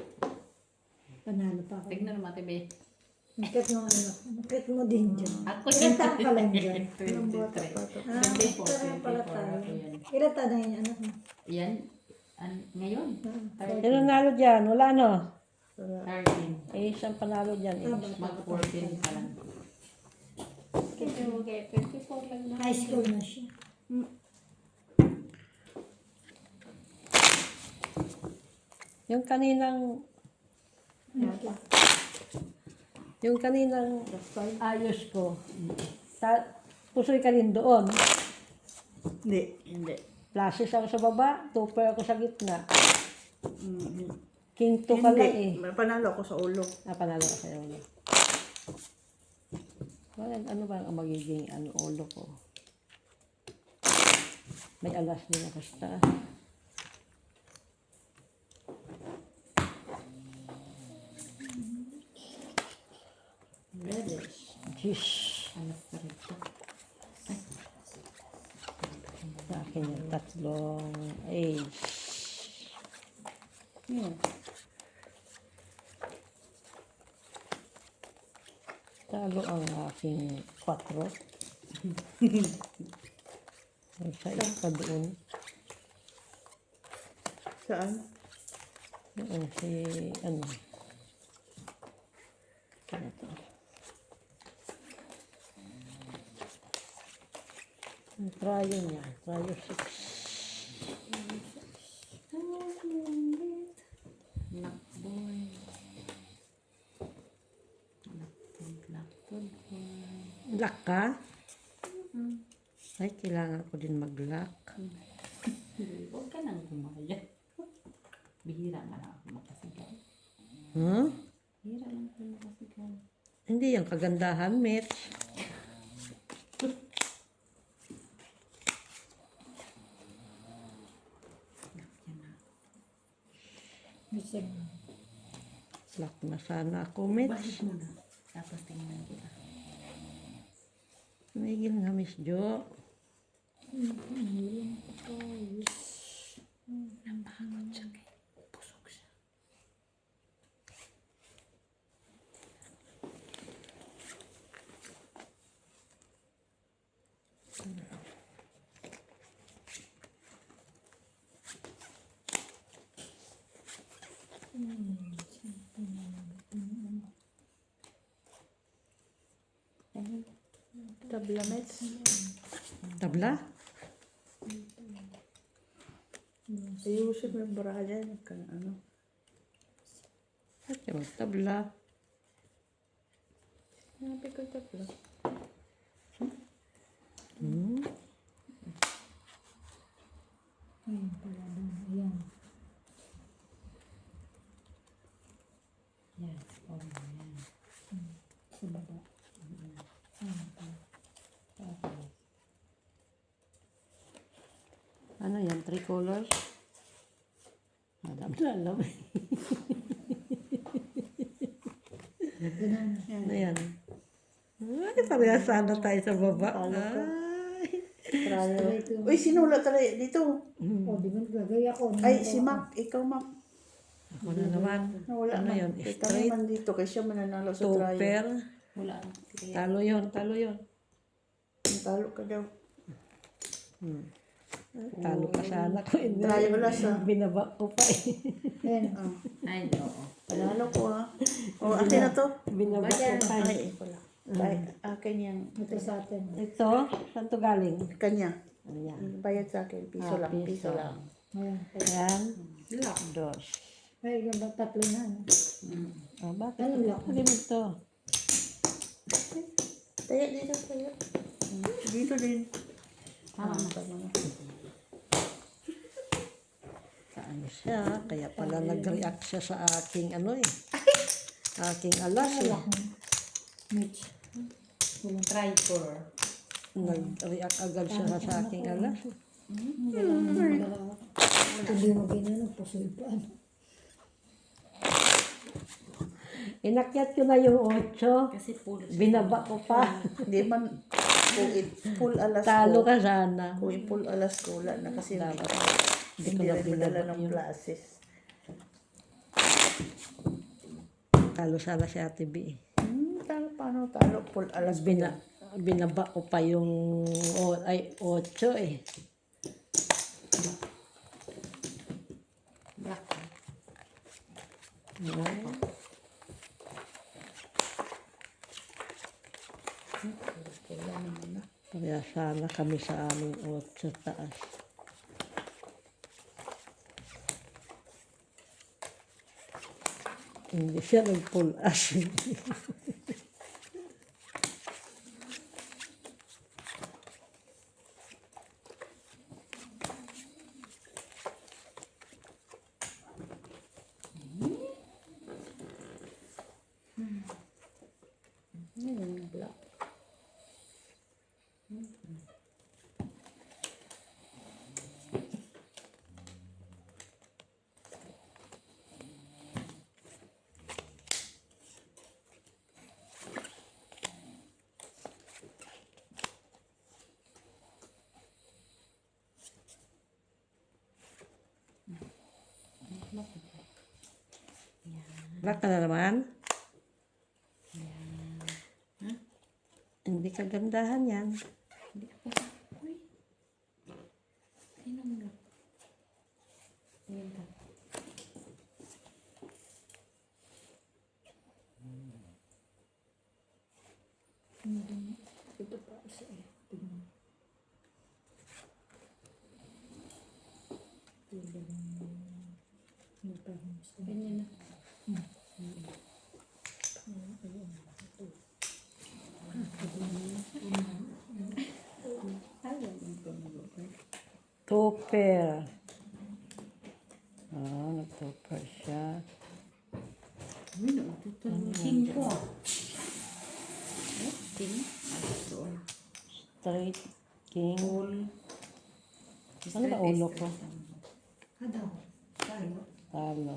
Panalo pa ako. Tignan naman, Tibe. Ang cute mo ano. Ang cute mo din dyan. Ako Ilan taon ka lang dyan? 23. Ah, 24, pala 24 tayo. ako yan. Ilan taon na yung anak mo? Yan. Ngayon. Sino nalo dyan? Wala no? 13. Eh, isang panalo dyan eh. Mag-14 pa lang. Kasi okay, 24 lang na. High school na siya. Yung kaninang ayos ko. Pusoy ka rin doon. Hindi. Hindi. Flashes ako sa baba, tupper ako sa gitna. King 2 ka lang eh. Hindi. Panalo ako sa ulo. Panalo ka sa'yo. Ano ba ang magiging ulo ko? May alas din ako sa taas. Ready. Jeez. Alas ka rin siya. Sa akin yung tatlong age. Yun. Talo ang aking 4. May size pa doon. Saan? Doon si ano. Ano to? Ang trayo niya. Trayo 6. Blackboy. Blackboy. Lock ka? Ay, kailangan ko din mag-lock. Huwag ka nang gumaya. Bihira nga na ako makasigaw. Huh? Hira lang po kasi ka. Hindi yung kagandahan, Mitch. Bisig. Lock na sana ako, Mitch. Balik mo na. Tapos tingnan kita. Tumigil nga, Miss Jo. Napakagod siya kay. Pusok siya. Tablamets. Tabla? Ayusin mo yung baraha dyan. Kang ano. At yung tabla. Sinabi ko tabla. Hmm? Ayan pala doon. Ayan. Yan. Oh, yan. Sa baba. Ayan pala. Tapos. Ano yan? Tricolor? Alam na, alam. Ganun. Ano yan? Ay, parehas sana tayo sa baba. Ay. Trial. Uy, sinulat talaga dito. O, di ba nagagaya ko? Ay, si Mac. Ikaw, Mac. Ako na naman. Nawala Ano man. yun? Kita Straight? naman dito kasi siya mananalo sa trial. Topper? Wala. Sige. Talo yun, talo yun. Talo ka daw. Talo ka sana ko. Hindi. Trial wala sa... Binaba ko pa eh. Ayan. Oh, Ay, oo. panalo ko ha. O, akin na to. Binaba ko pa eh. Ay, wala. Ay, akin yung... Ito sa atin. Ito, saan to galing? Kanya. Ano yan? Bayad sa akin. Piso lang. Piso lang. Ayan. Ayan. Lock. Dos. Ay, iba ba? Tatlo na. No? Oh, bakit? Ano lock? Lagyan mo ito. Tayo dito, tayo. Dito din. Tama na. Tama na. Saan siya? Kaya pala nag-react siya sa aking ano eh. Aking alas eh. Mitch. Walang try for. Nag-react agad siya sa aking alas. Hindi mo ginanong pusoy pa. Inakyat ko na yung 8. Kasi full. Binaba ko pa. Hindi man, kung full alas Talo ko, ka sana. kung full alas ko, wala na kasi Dapat. hindi ko na rin madala binaba ng yun. classes. Talo sana si Ate B. Talo, paano talo? Full alas ko. Binaba ko pa yung 8 eh. Black. Ay, Kailan naman na. kaya sana kami sa aming 8 sa taas. Hindi siya nag-pull as. Yung black. Black ka na naman? Hindi kagandahan yan. Hindi ako. Uy. Sino mo? Ayan ka. Ito pa isa eh. Tingnan. Ganyan na. Topper. Ah, nag-topper siya. Uy, naututan mo. 5. King. Doon. Straight, king. Full. Ano ba ulo ko? Ano? Tayo. Talo.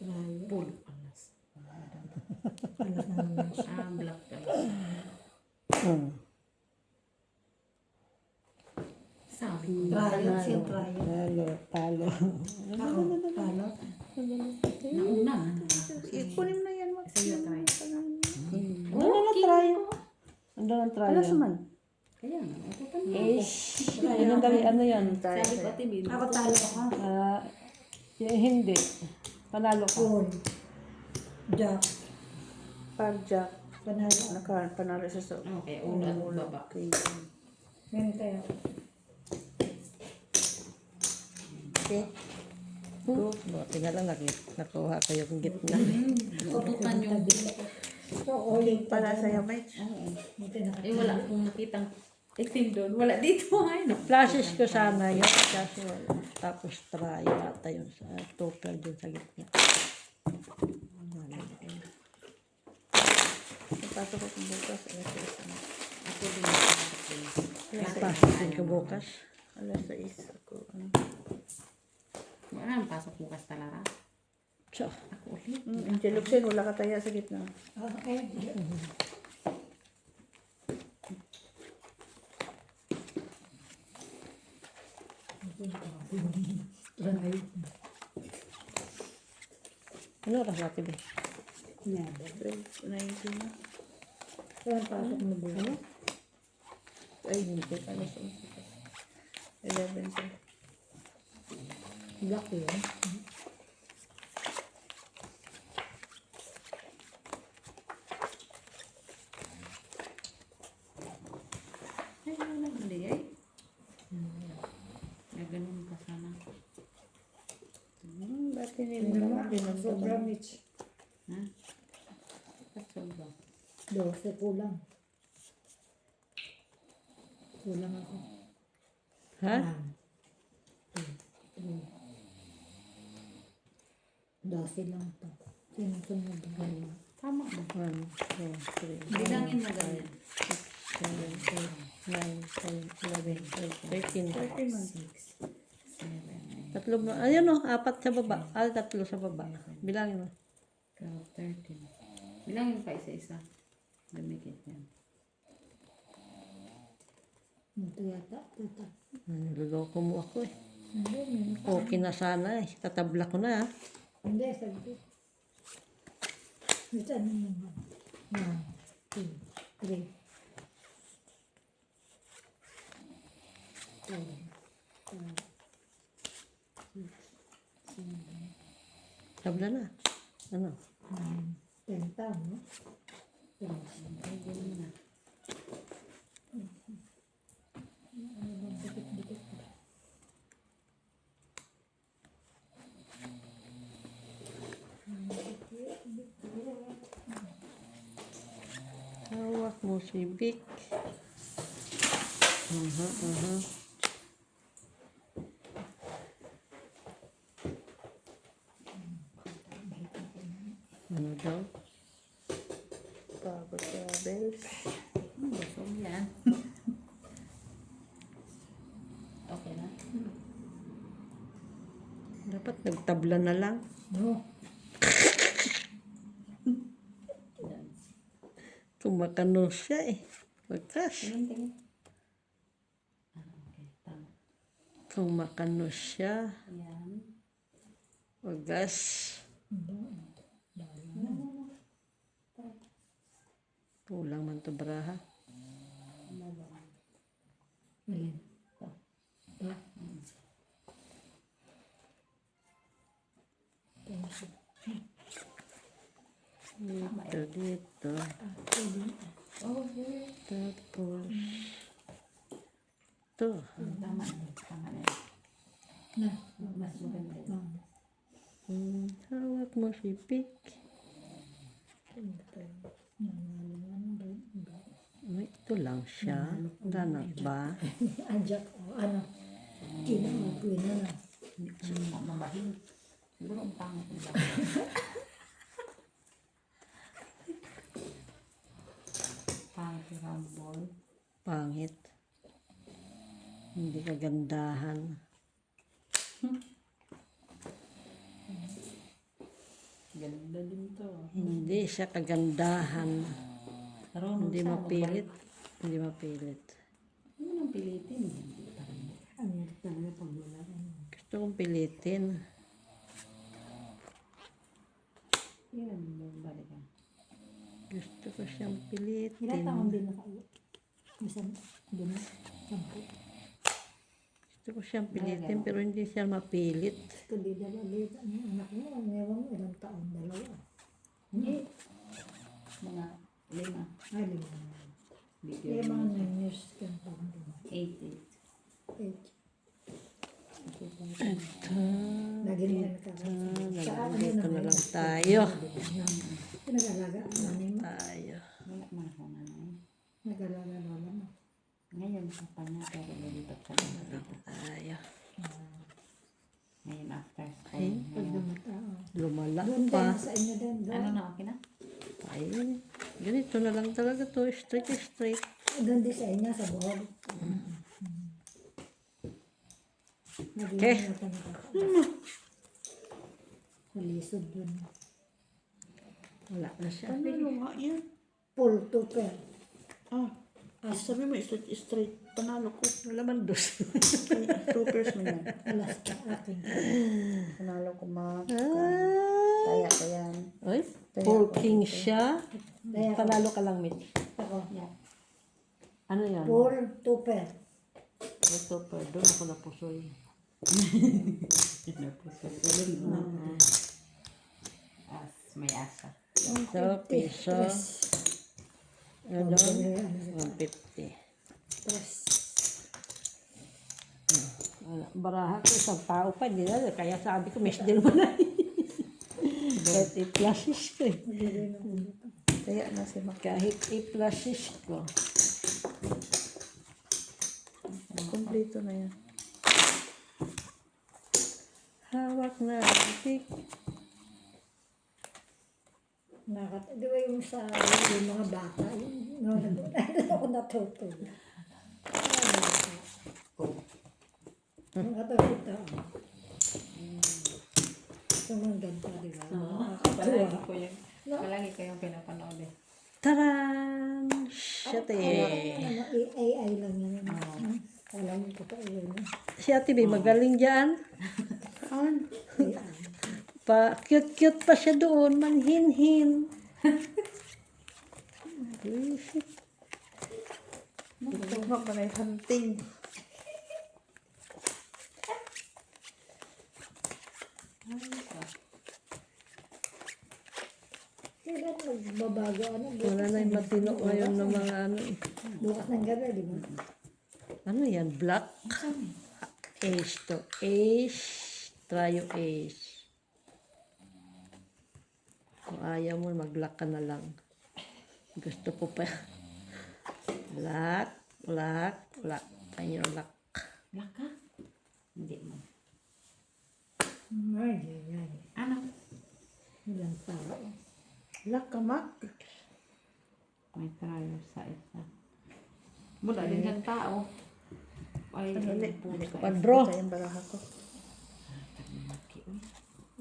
Rayo. Full. Alas. Alas na naman siya. Black guys. Sabi ko. Rayo. Siyang rayo. Talo, talo. Ako. Talo. Nauna. Ikunin mo na yan. Sa'yo tayo. Ano na tayo? Ano na tayo? Alas man. Kaya nga. Naututan mo. Ano dali, ano yan? Sabi ko, Ate Bin. Ako talo ako. Yung hindi. Panalo ka. Pawn. Jack. Par jack. Panalo. Panalo siya sa Okay, ulo at baba. Okay. Ngayon tayo. Okay. Buti na lang nakuha ko yung gitna. Ututan yung... So, all in Para sa'yo, Mitch. Oo. Buti na Wala akong nakitang itim doon. Wala dito. Ay, no. Flashes ko sana yun. Kasi wala. Tapos try ata yun sa topper dun sa gitna. Napasok ko kung bukas. Alas 6. Ako din. Pasok din ko bukas. Alas 6 ako. Wala nang pasok bukas talaga. So, Ako ulit. Angel Luxen, wala ka taya sa gitna. Okay. ano oras natin ba? Never. Break, 19 na. Saan pasok mo bukas? Ay, hindi. Alas 11 pa. Black yun. Ay, wala hindi ay. Ganun ka sana. Ba't hindi Hindi mo naman. naman Sobrang rich. Ha? Katsol ba? 12 kulang. Kulang ako. Ha? 12 lang to. Sinusunod ko. Tama ba? 1, 2, 3, Bilangin mo ganyan. 7, 8, 9, 10, 11, 12, 13. 6, 7, 8, Tatlo ba? Ayun o, 4 sa baba. Tatlo sa baba. Bilangin mo. 12, 13. Bilangin mo pa isa-isa. Dumikit yan. Ito yata. Ito. Niloloko mo ako eh. Hindi, meron pa. Okay na sana eh. Tatabla ko na. Hindi, sabi. Ito ano naman. 1, 2, 3. 4, 5, 6, 7, Tabla na. Ano? 9, 10 taon, no? Ay, ganun na. Hawak mo si Vic. Ano daw? Pagod sa bells. Busog yan. Okay na? Dapat nagtabla na lang. No. Kumakano siya eh. Pagkas. Tingin, tingin. Okay, tama. Kumakano siya. Yan. Wagas. Kulang man to braha. Alin? Dito, dito. Okay. Tapos. Ito. Tama. Tama na yan. Na. Mas maganda yun. Hawak mo si Vic. Ito lang siya. Wala na ba? Ajak. Ano? Kinamagwin na na. Hindi ko siya mabahin. Siguro ang pangit nila. Pangit yung humble. Pangit. Hindi kagandahan. Ganda din to. Hindi siya kagandahan. Marunong Hindi siya, mapilit. Hindi mapilit. Hindi mo nang pilitin. Hindi pa rin. Ang hirap talaga pag wala. Gusto kong pilitin. Yun, balikan. Gusto ko siyang Ilan pilitin. taon din na kayo? Minsan, din na. 10. Gusto ko siyang pilitin pero hindi siya mapilit. Kundi dalalit ang anak mo. Ang ewan mo, ilang taon? 2. Hindi. Mga 5. Ay, 5. Bigyan Kaya mo. mga 9 years kang taon din. 8. 8. Ito. Naging na Dito na lang tayo. Nag-alaga ang nanay mo. Tayo. Wala man ako na nun. Nag-alaga lola mo. Ngayon, sa kanya, pero lilipat sa kanya dito. Tayo. Ngayon, after school. Ay, Pag Ngayon. dumata. Lumala Doon pa. din, sa inyo din. Ano na, okay na? Ayun. Ganito na lang talaga to. Straight is straight. Doon din sa inyo, sa buhol. Naging Okay. Nalisod doon. Wala na siya. Panalo nga yan. Full tuper. Sabi mo straight. Panalo ko. Wala man dos. Okay, 2 pairs mo yan. Alas ka akin. Panalo ko mga Ah. kaya ka yan. Ay, full king siya. Kaya Panalo ka lang, Mitch. ako. Yeah. Ano yan? Full tuper. Ito pa. Doon ako napusoy. May asa. So, piso. Ano? 150. Tres. Wala. Baraha ko, isang tao pa. Hindi na. Kaya sabi ko, miss din mo na. 30 pluses ko eh. Kaya na si Mak. Kahit i-pluses ko. Kompleto na yan. Hawak na. Tik. Di ba yung sa yung mga bata, yung ako natutulog. Mga bata. Ito mga ganda, di ba? Palagi ko yung, palagi ko yung pinapanood eh. Taran! Shate! Ano, AI lang yan. Alam mo ko pa yun. Si Ate Bea, magaling dyan. Saan? AI. Pa, cute-cute pa siya doon. Manhin-hin. Ito nga pa na hunting. Kailan magbabago? Ano? Wala na yung matino ngayon ng mga ano. Bukas ng gabi, di ba? Ano yan? Black? Ace to. Ace. Trio ace. Kung ayaw mo, mag-black ka na lang. Gusto ko pa. Black. Black. Black. Ayun yung black. Black ka? Hindi mo. Ay, ay, ay. Ano? Ilang tao. Black ka, Mak. May trial sa isa. Mula din siyang tao. Ay, Ano ulit? puno ka. Padro. Ito yung baraha ko.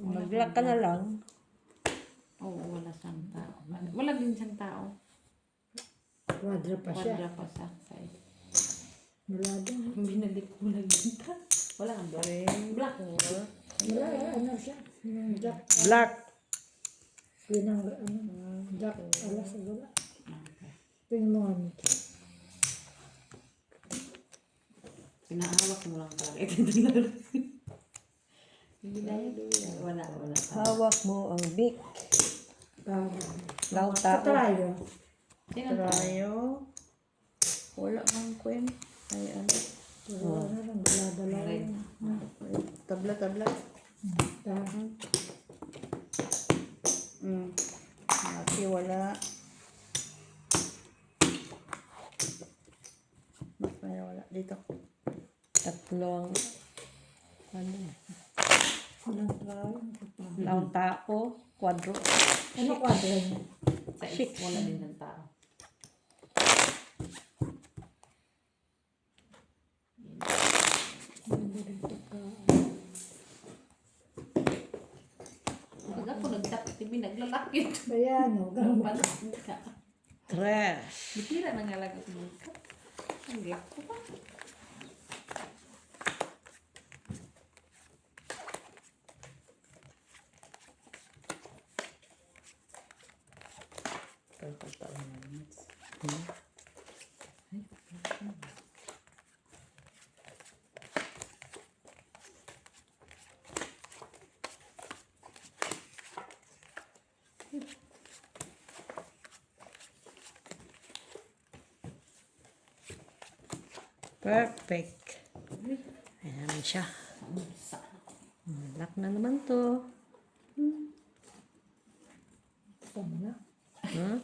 Mag-black ka na lang. Oo, wala siyang tao. Wala din siyang tao. Quadra pa siya. Quadra pa sa side. Wala din. Binalik ko lang din ta. Wala kang black. Black. Wala, ano siya? Yung Jack. Black. Yun ang, ano, Jack. Alas, wala. Ito yung mga nito. Pinahawak mo lang talaga. Ito hindi na yun. Wala. Hawak mo ang big. Lang Sa tao. trayo. Sino? Trayo. Wala kang kwen. Ay, ano. Ano lang, dala-dala Red. yun. Tabla-tabla. Tahan. Maki, wala. Mak, may wala. Dito. Tatlong ano, Walang trayo. lang tao, quadro. Ano quadra niya? Sa isa, wala din ng tao. naglalaki ito. Kaya ano, gamot. Panahon ka. Tres. Bikira na nga lang ako ka. Ang gapo pa. Perfect. Ayan siya. Lock na naman to. Sama na. Huh?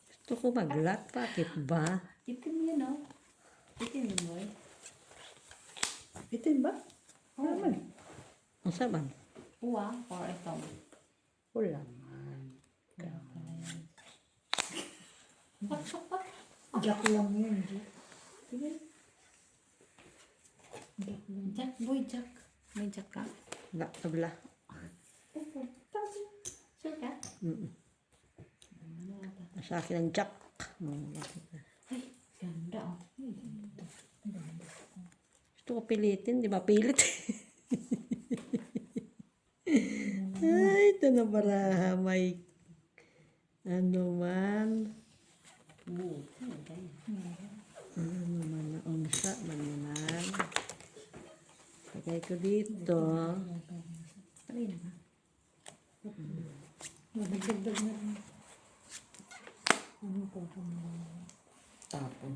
Gusto ko mag-lock. Bakit ba? Itim yun, no? Itim yun, boy. Itim ba? Naman. Ang saban? Uwa or ito. Wala. What? Jack lang yun. Jack. Jack, boy, Jack. May Jack ka? Lock na bala. Sure ka? Sa akin ang jack. Ay, ganda, oh. Gusto ko pilitin. Di ba pilit? Ay, ito na baraha. May ano man. Ano man na umsa. Manunan. Lagay ko dito. Try na ba? Nagdagdag na rin. Ano po? Tapon.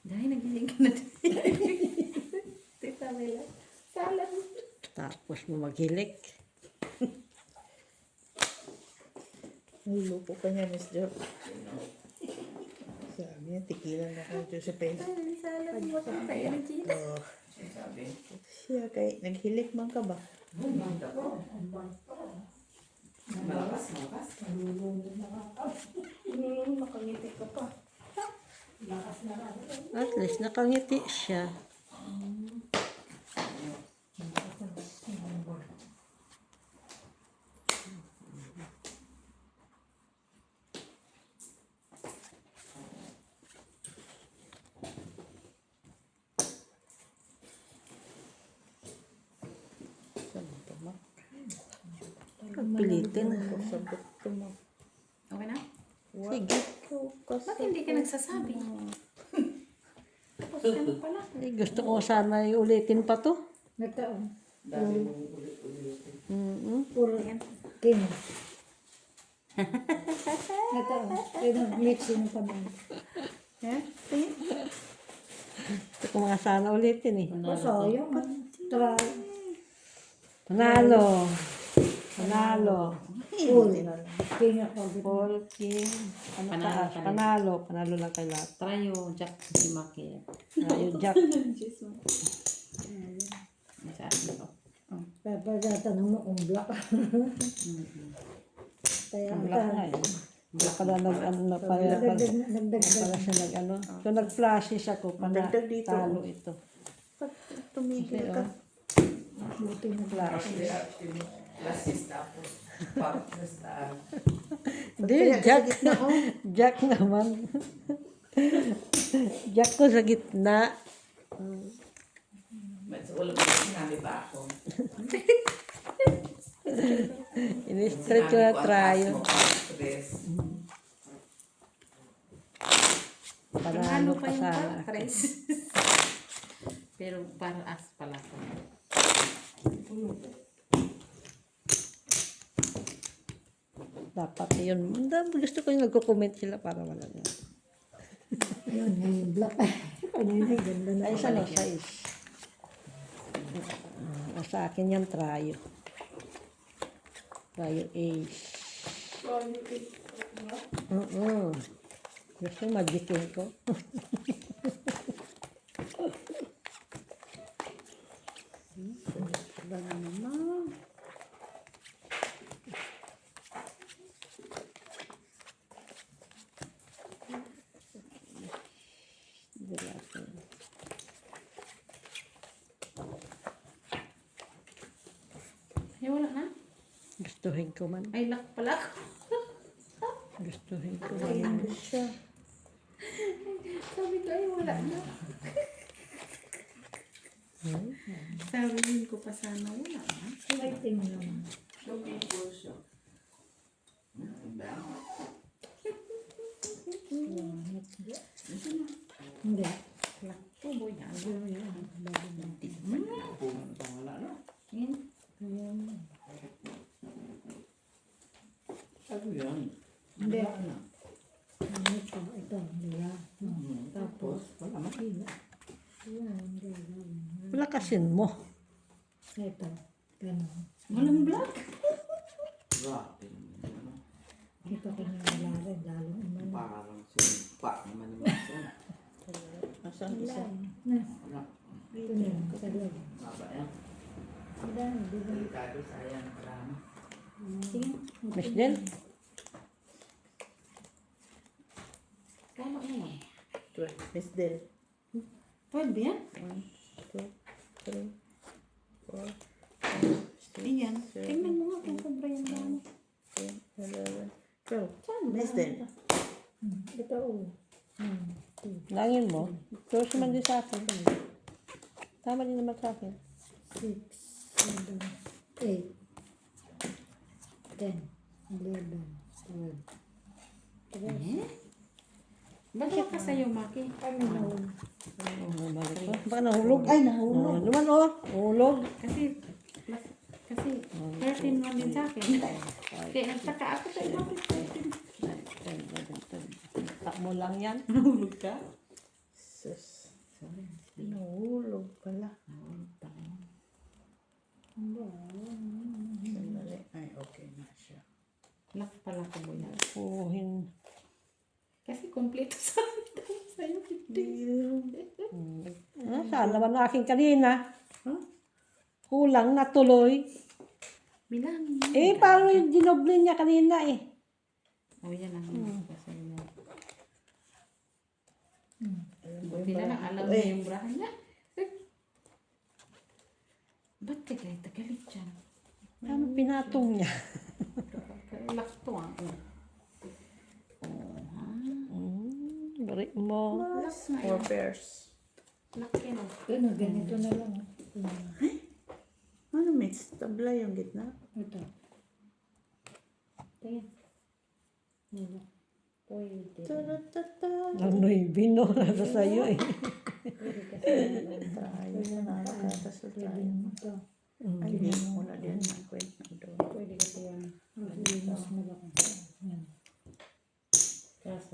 Dahil nagiling ka na Tita Mela. Salam. Tapos mo maghilik. Niloko ka niya, Miss Jo. Sabi niya, tikilan na kayo, Josephine. Salam mo ka pa energy. Oh. Siya kay, naghilik man ka ba? Makangiti ka pa. At least nakangiti siya. Pilitin. Sabot ko mo. Okay na? Sige. Ba't hindi ka nagsasabi? Tapos ka na pala. Eh, gusto ko sana ulitin pa to. Nagtaon. Puro King. Nagtaon. Kaya mix yun pa man. Eh? gusto ko nga sana ulitin eh. Sayang. Try. Panalo. Panalo. Full. King ako. Paul King. Ano Panalo taas? ka rin. Panalo. Panalo lang kay lahat. Try yung Jack si Maki. Yung Jack. Sabi ko. Pagkatanong mo kung black. Kaya Ang black nga eh. Black pala nag-ano na pala. nagdagdag. Pala siya nag-ano. So nag-flashes ako. Dagdag dito. Talo ito. Pag tumigil ka. Buti na Flashes. Kaya Hindi, Jack. sa gitna, oh. Jack naman. Jack ko sa gitna. Wala mo sinabi ba ako? Ini-stretch ko na tryo. Panalo Panalo pa pa yung sana. pares. Pero para as pala ko. Dapat yun. Gusto ko yung nagko-comment sila para wala na. yun, yung black. Ano yun, ganda na. Ay, isa no, size. Sa akin yan, tryo. Tryo ace. Gusto magikin ko. Wala naman. Gustuhin ko man. Ay, lock pala ako. Gustuhin ko Ay, man. ano siya. Sabi ko, ay, wala na. Sabihin ko pa sana, wala na. Lighting naman. So people siya. Hindi. Lock po, boy. Yan. Wala na. Yan. Ano yan? Hindi. Ito. Nila. Tapos, Wala na. yan. Hindi. Palakasin mo. Ito. Ganon. Walang black. Grabe naman. Ano? Ito ko na lalaro. Lalong umano. Parang sumpa naman naman siya. Asan isa? Na. Wala. Ito na. Sa loob. Baba yan. Hindi. Hindi. Delikado sayang. Marami. Sige. Miss Del? Kano yan? 12. Miss Del. 12 yan? 1, 2, 3, 4, 5, 6, Ayan. Tingnan mo nga kung sobra yan lang. 10, 11, 12. Miss Del. Ito. Langin mo. Close naman din sa akin. Tama din naman sa akin. 6, 7, 8, 10, 11, 12. Eh? Ba't ka sa'yo, Maki? Kami na ulo. Balik ko. Baka nahulog. Ay, nahulog. Naman oh. Hulog. Kasi 13 man din sa akin. Kaya nagtaka ako sa'yo, bakit 13? Tak mo lang yan. Nahulog ka? Sus. Nahulog pala. Sandali. Ay, okay na siya. Lock pala ko mo yan. Puhin. Kasi kompleto sa akin. Sa'yo, 15. Saan naman aking kanina? Kulang na tuloy. Bilangin. Parang yung dinoble niya kanina eh. Oh, yan ang kasi mo. Buti na lang alam niya yung brahan niya. Ba't ka kayo tagalit dyan? Ano pinatong niya? Lock to ah. Bari mo. Lock nga 4 yan. pairs. Lock yan oh. Ano, ganito na lang. Ano, Miss? Tabla yung gitna? Ito. Tingin. Ano? Pwede. Taratata. Ano'y bino. Nasa sa'yo eh. Pwede kasi. Tayo na nakakasal tayo. Ito. Ay, hindi mo na din ang kwento doon. Pwede kasi yan. Mas malaki. Yan.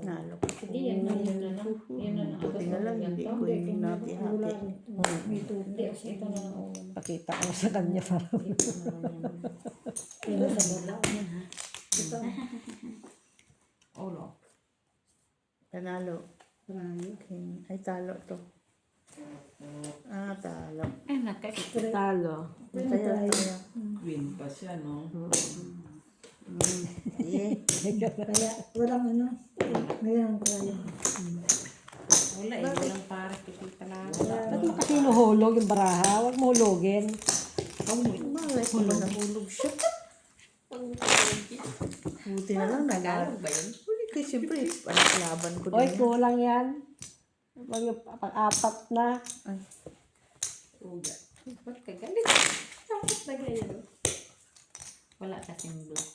Nalo ko. Sige, yan na yun na lang. Yan na lang. Buti na lang, hindi ko yung natin-hati. Hindi, kasi ito na lang. Pakita ko sa kanya parang. Ito sa baba. Ito. Ulo. Panalo. Rayo. King. Ay, talo to. Ah, talo. Ay, nakakita. Talo. Kaya tayo. Queen pa siya, no? Yeah. Kaya walang ano. Ngayon rayo. Wala eh. Walang para kita lang. Ba't mo kasi hinuhulog yung baraha? Huwag mo hulogin. Malay ko ba nahulog siya? Buti na lang Tagalog ba yun? Huli ko, siyempre, laban ko Oy, din. kulang yan. Huwag yung pang-apat na. Ay, Uga. Ba't ka galit? Bakit na ganyan? Wala kasing black.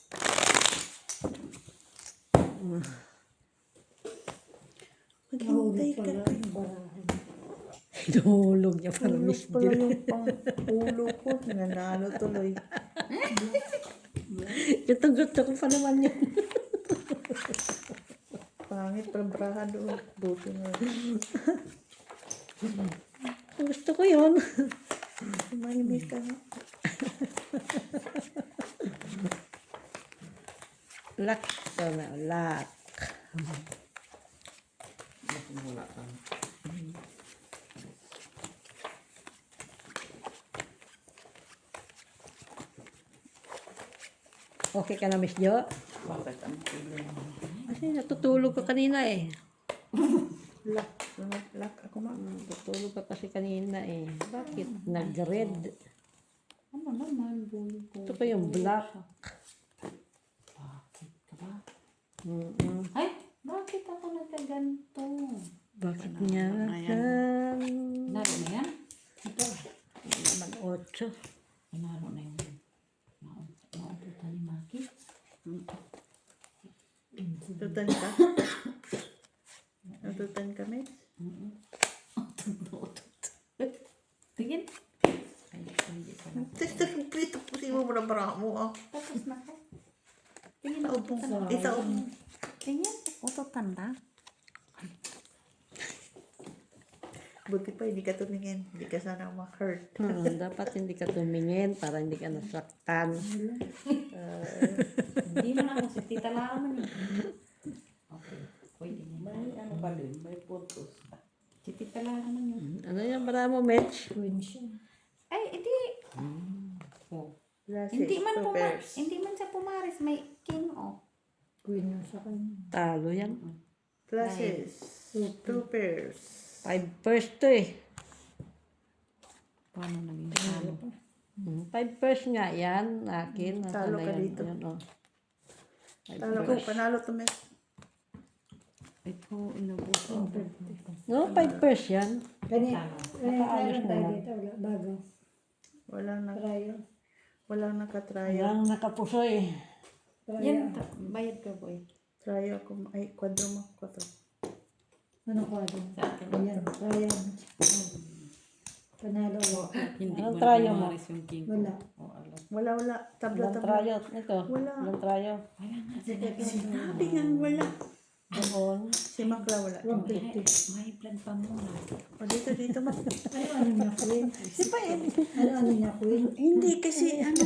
maghintay ka. Pala ang barahan. Hinuhulog niya parang Hulog Miss pala Jill. yung pang-ulo ko. Nanalo tuloy. Gusto ko pa naman yun. Pangit pa braha doon. Buti na. Gusto ko yun. Mahimik ka nga. Lock. Ito na, lock. Bakit wala ka? Okay ka na, Miss Jo? Bakit ang problema? Kasi natutulog ka kanina eh. Lock. Lock ako ma. Natutulog ka kasi kanina eh. Bakit? Nag-red. Ano naman? Bulo ko. Ito pa yung black. ba? Mm-mm. Ay, bakit ako nagkaganto? Bakit nga yan? Naro na yan? Ito. Naman 8. Naro na yun. Maututan ni Maki. Tutan ka? Natutan kami? Tingin. Ay, hindi pa na. Ito po si mo para mo ah. Tapos na ko. Tingin. Itaw. Tingin. Ututan na. Buti pa hindi ka tumingin. Hindi ka sana ma-hurt. Dapat hindi ka tumingin para hindi ka nasaktan. Hindi mo na ako si Tita Lara man eh. Okay. Pwede niya. May ano pa din, may photos. Si Tita Lara man yun. Ano yan para mo, Mitch? Queen siya. Ay, hindi. Oh. Glasses, Hindi man two pairs. hindi man siya pumaris. May king oh. Queen na sa kanya. Talo yan. Glasses, two pairs. 5 first to eh. Paano naging talo? 5 first nga yan. Akin. Talo Nasaan na ka yan? dito. Ayan, oh. Five Talo ko, first. panalo to mes. Ito, inubos ko. No, 5 first yan. Ganyan. Nakaayos na tayo yan. dito. Wala. Bago. Walang Trial. nakatryo. Walang nakapuso eh. Trial. Yan, bayad ka boy. Tryo ako. Ay, kwadro mo. Kwadro. Anong kwadro? Sa akin. Ayan. Trial. Panalo. Hindi Anong mo trayo na mo? pumaris yung king. Wala. Oh, alam. Wala. Tabla. Walang tryout. Ito. Wala. Walang tryout. Wala nga. Sinabi nga wala. Doon. Si Makla wala. 150. May plan pa muna. O dito, ma. Ano niya, Queen? Si pa eh. Ano niya, Queen? Hindi kasi, ano,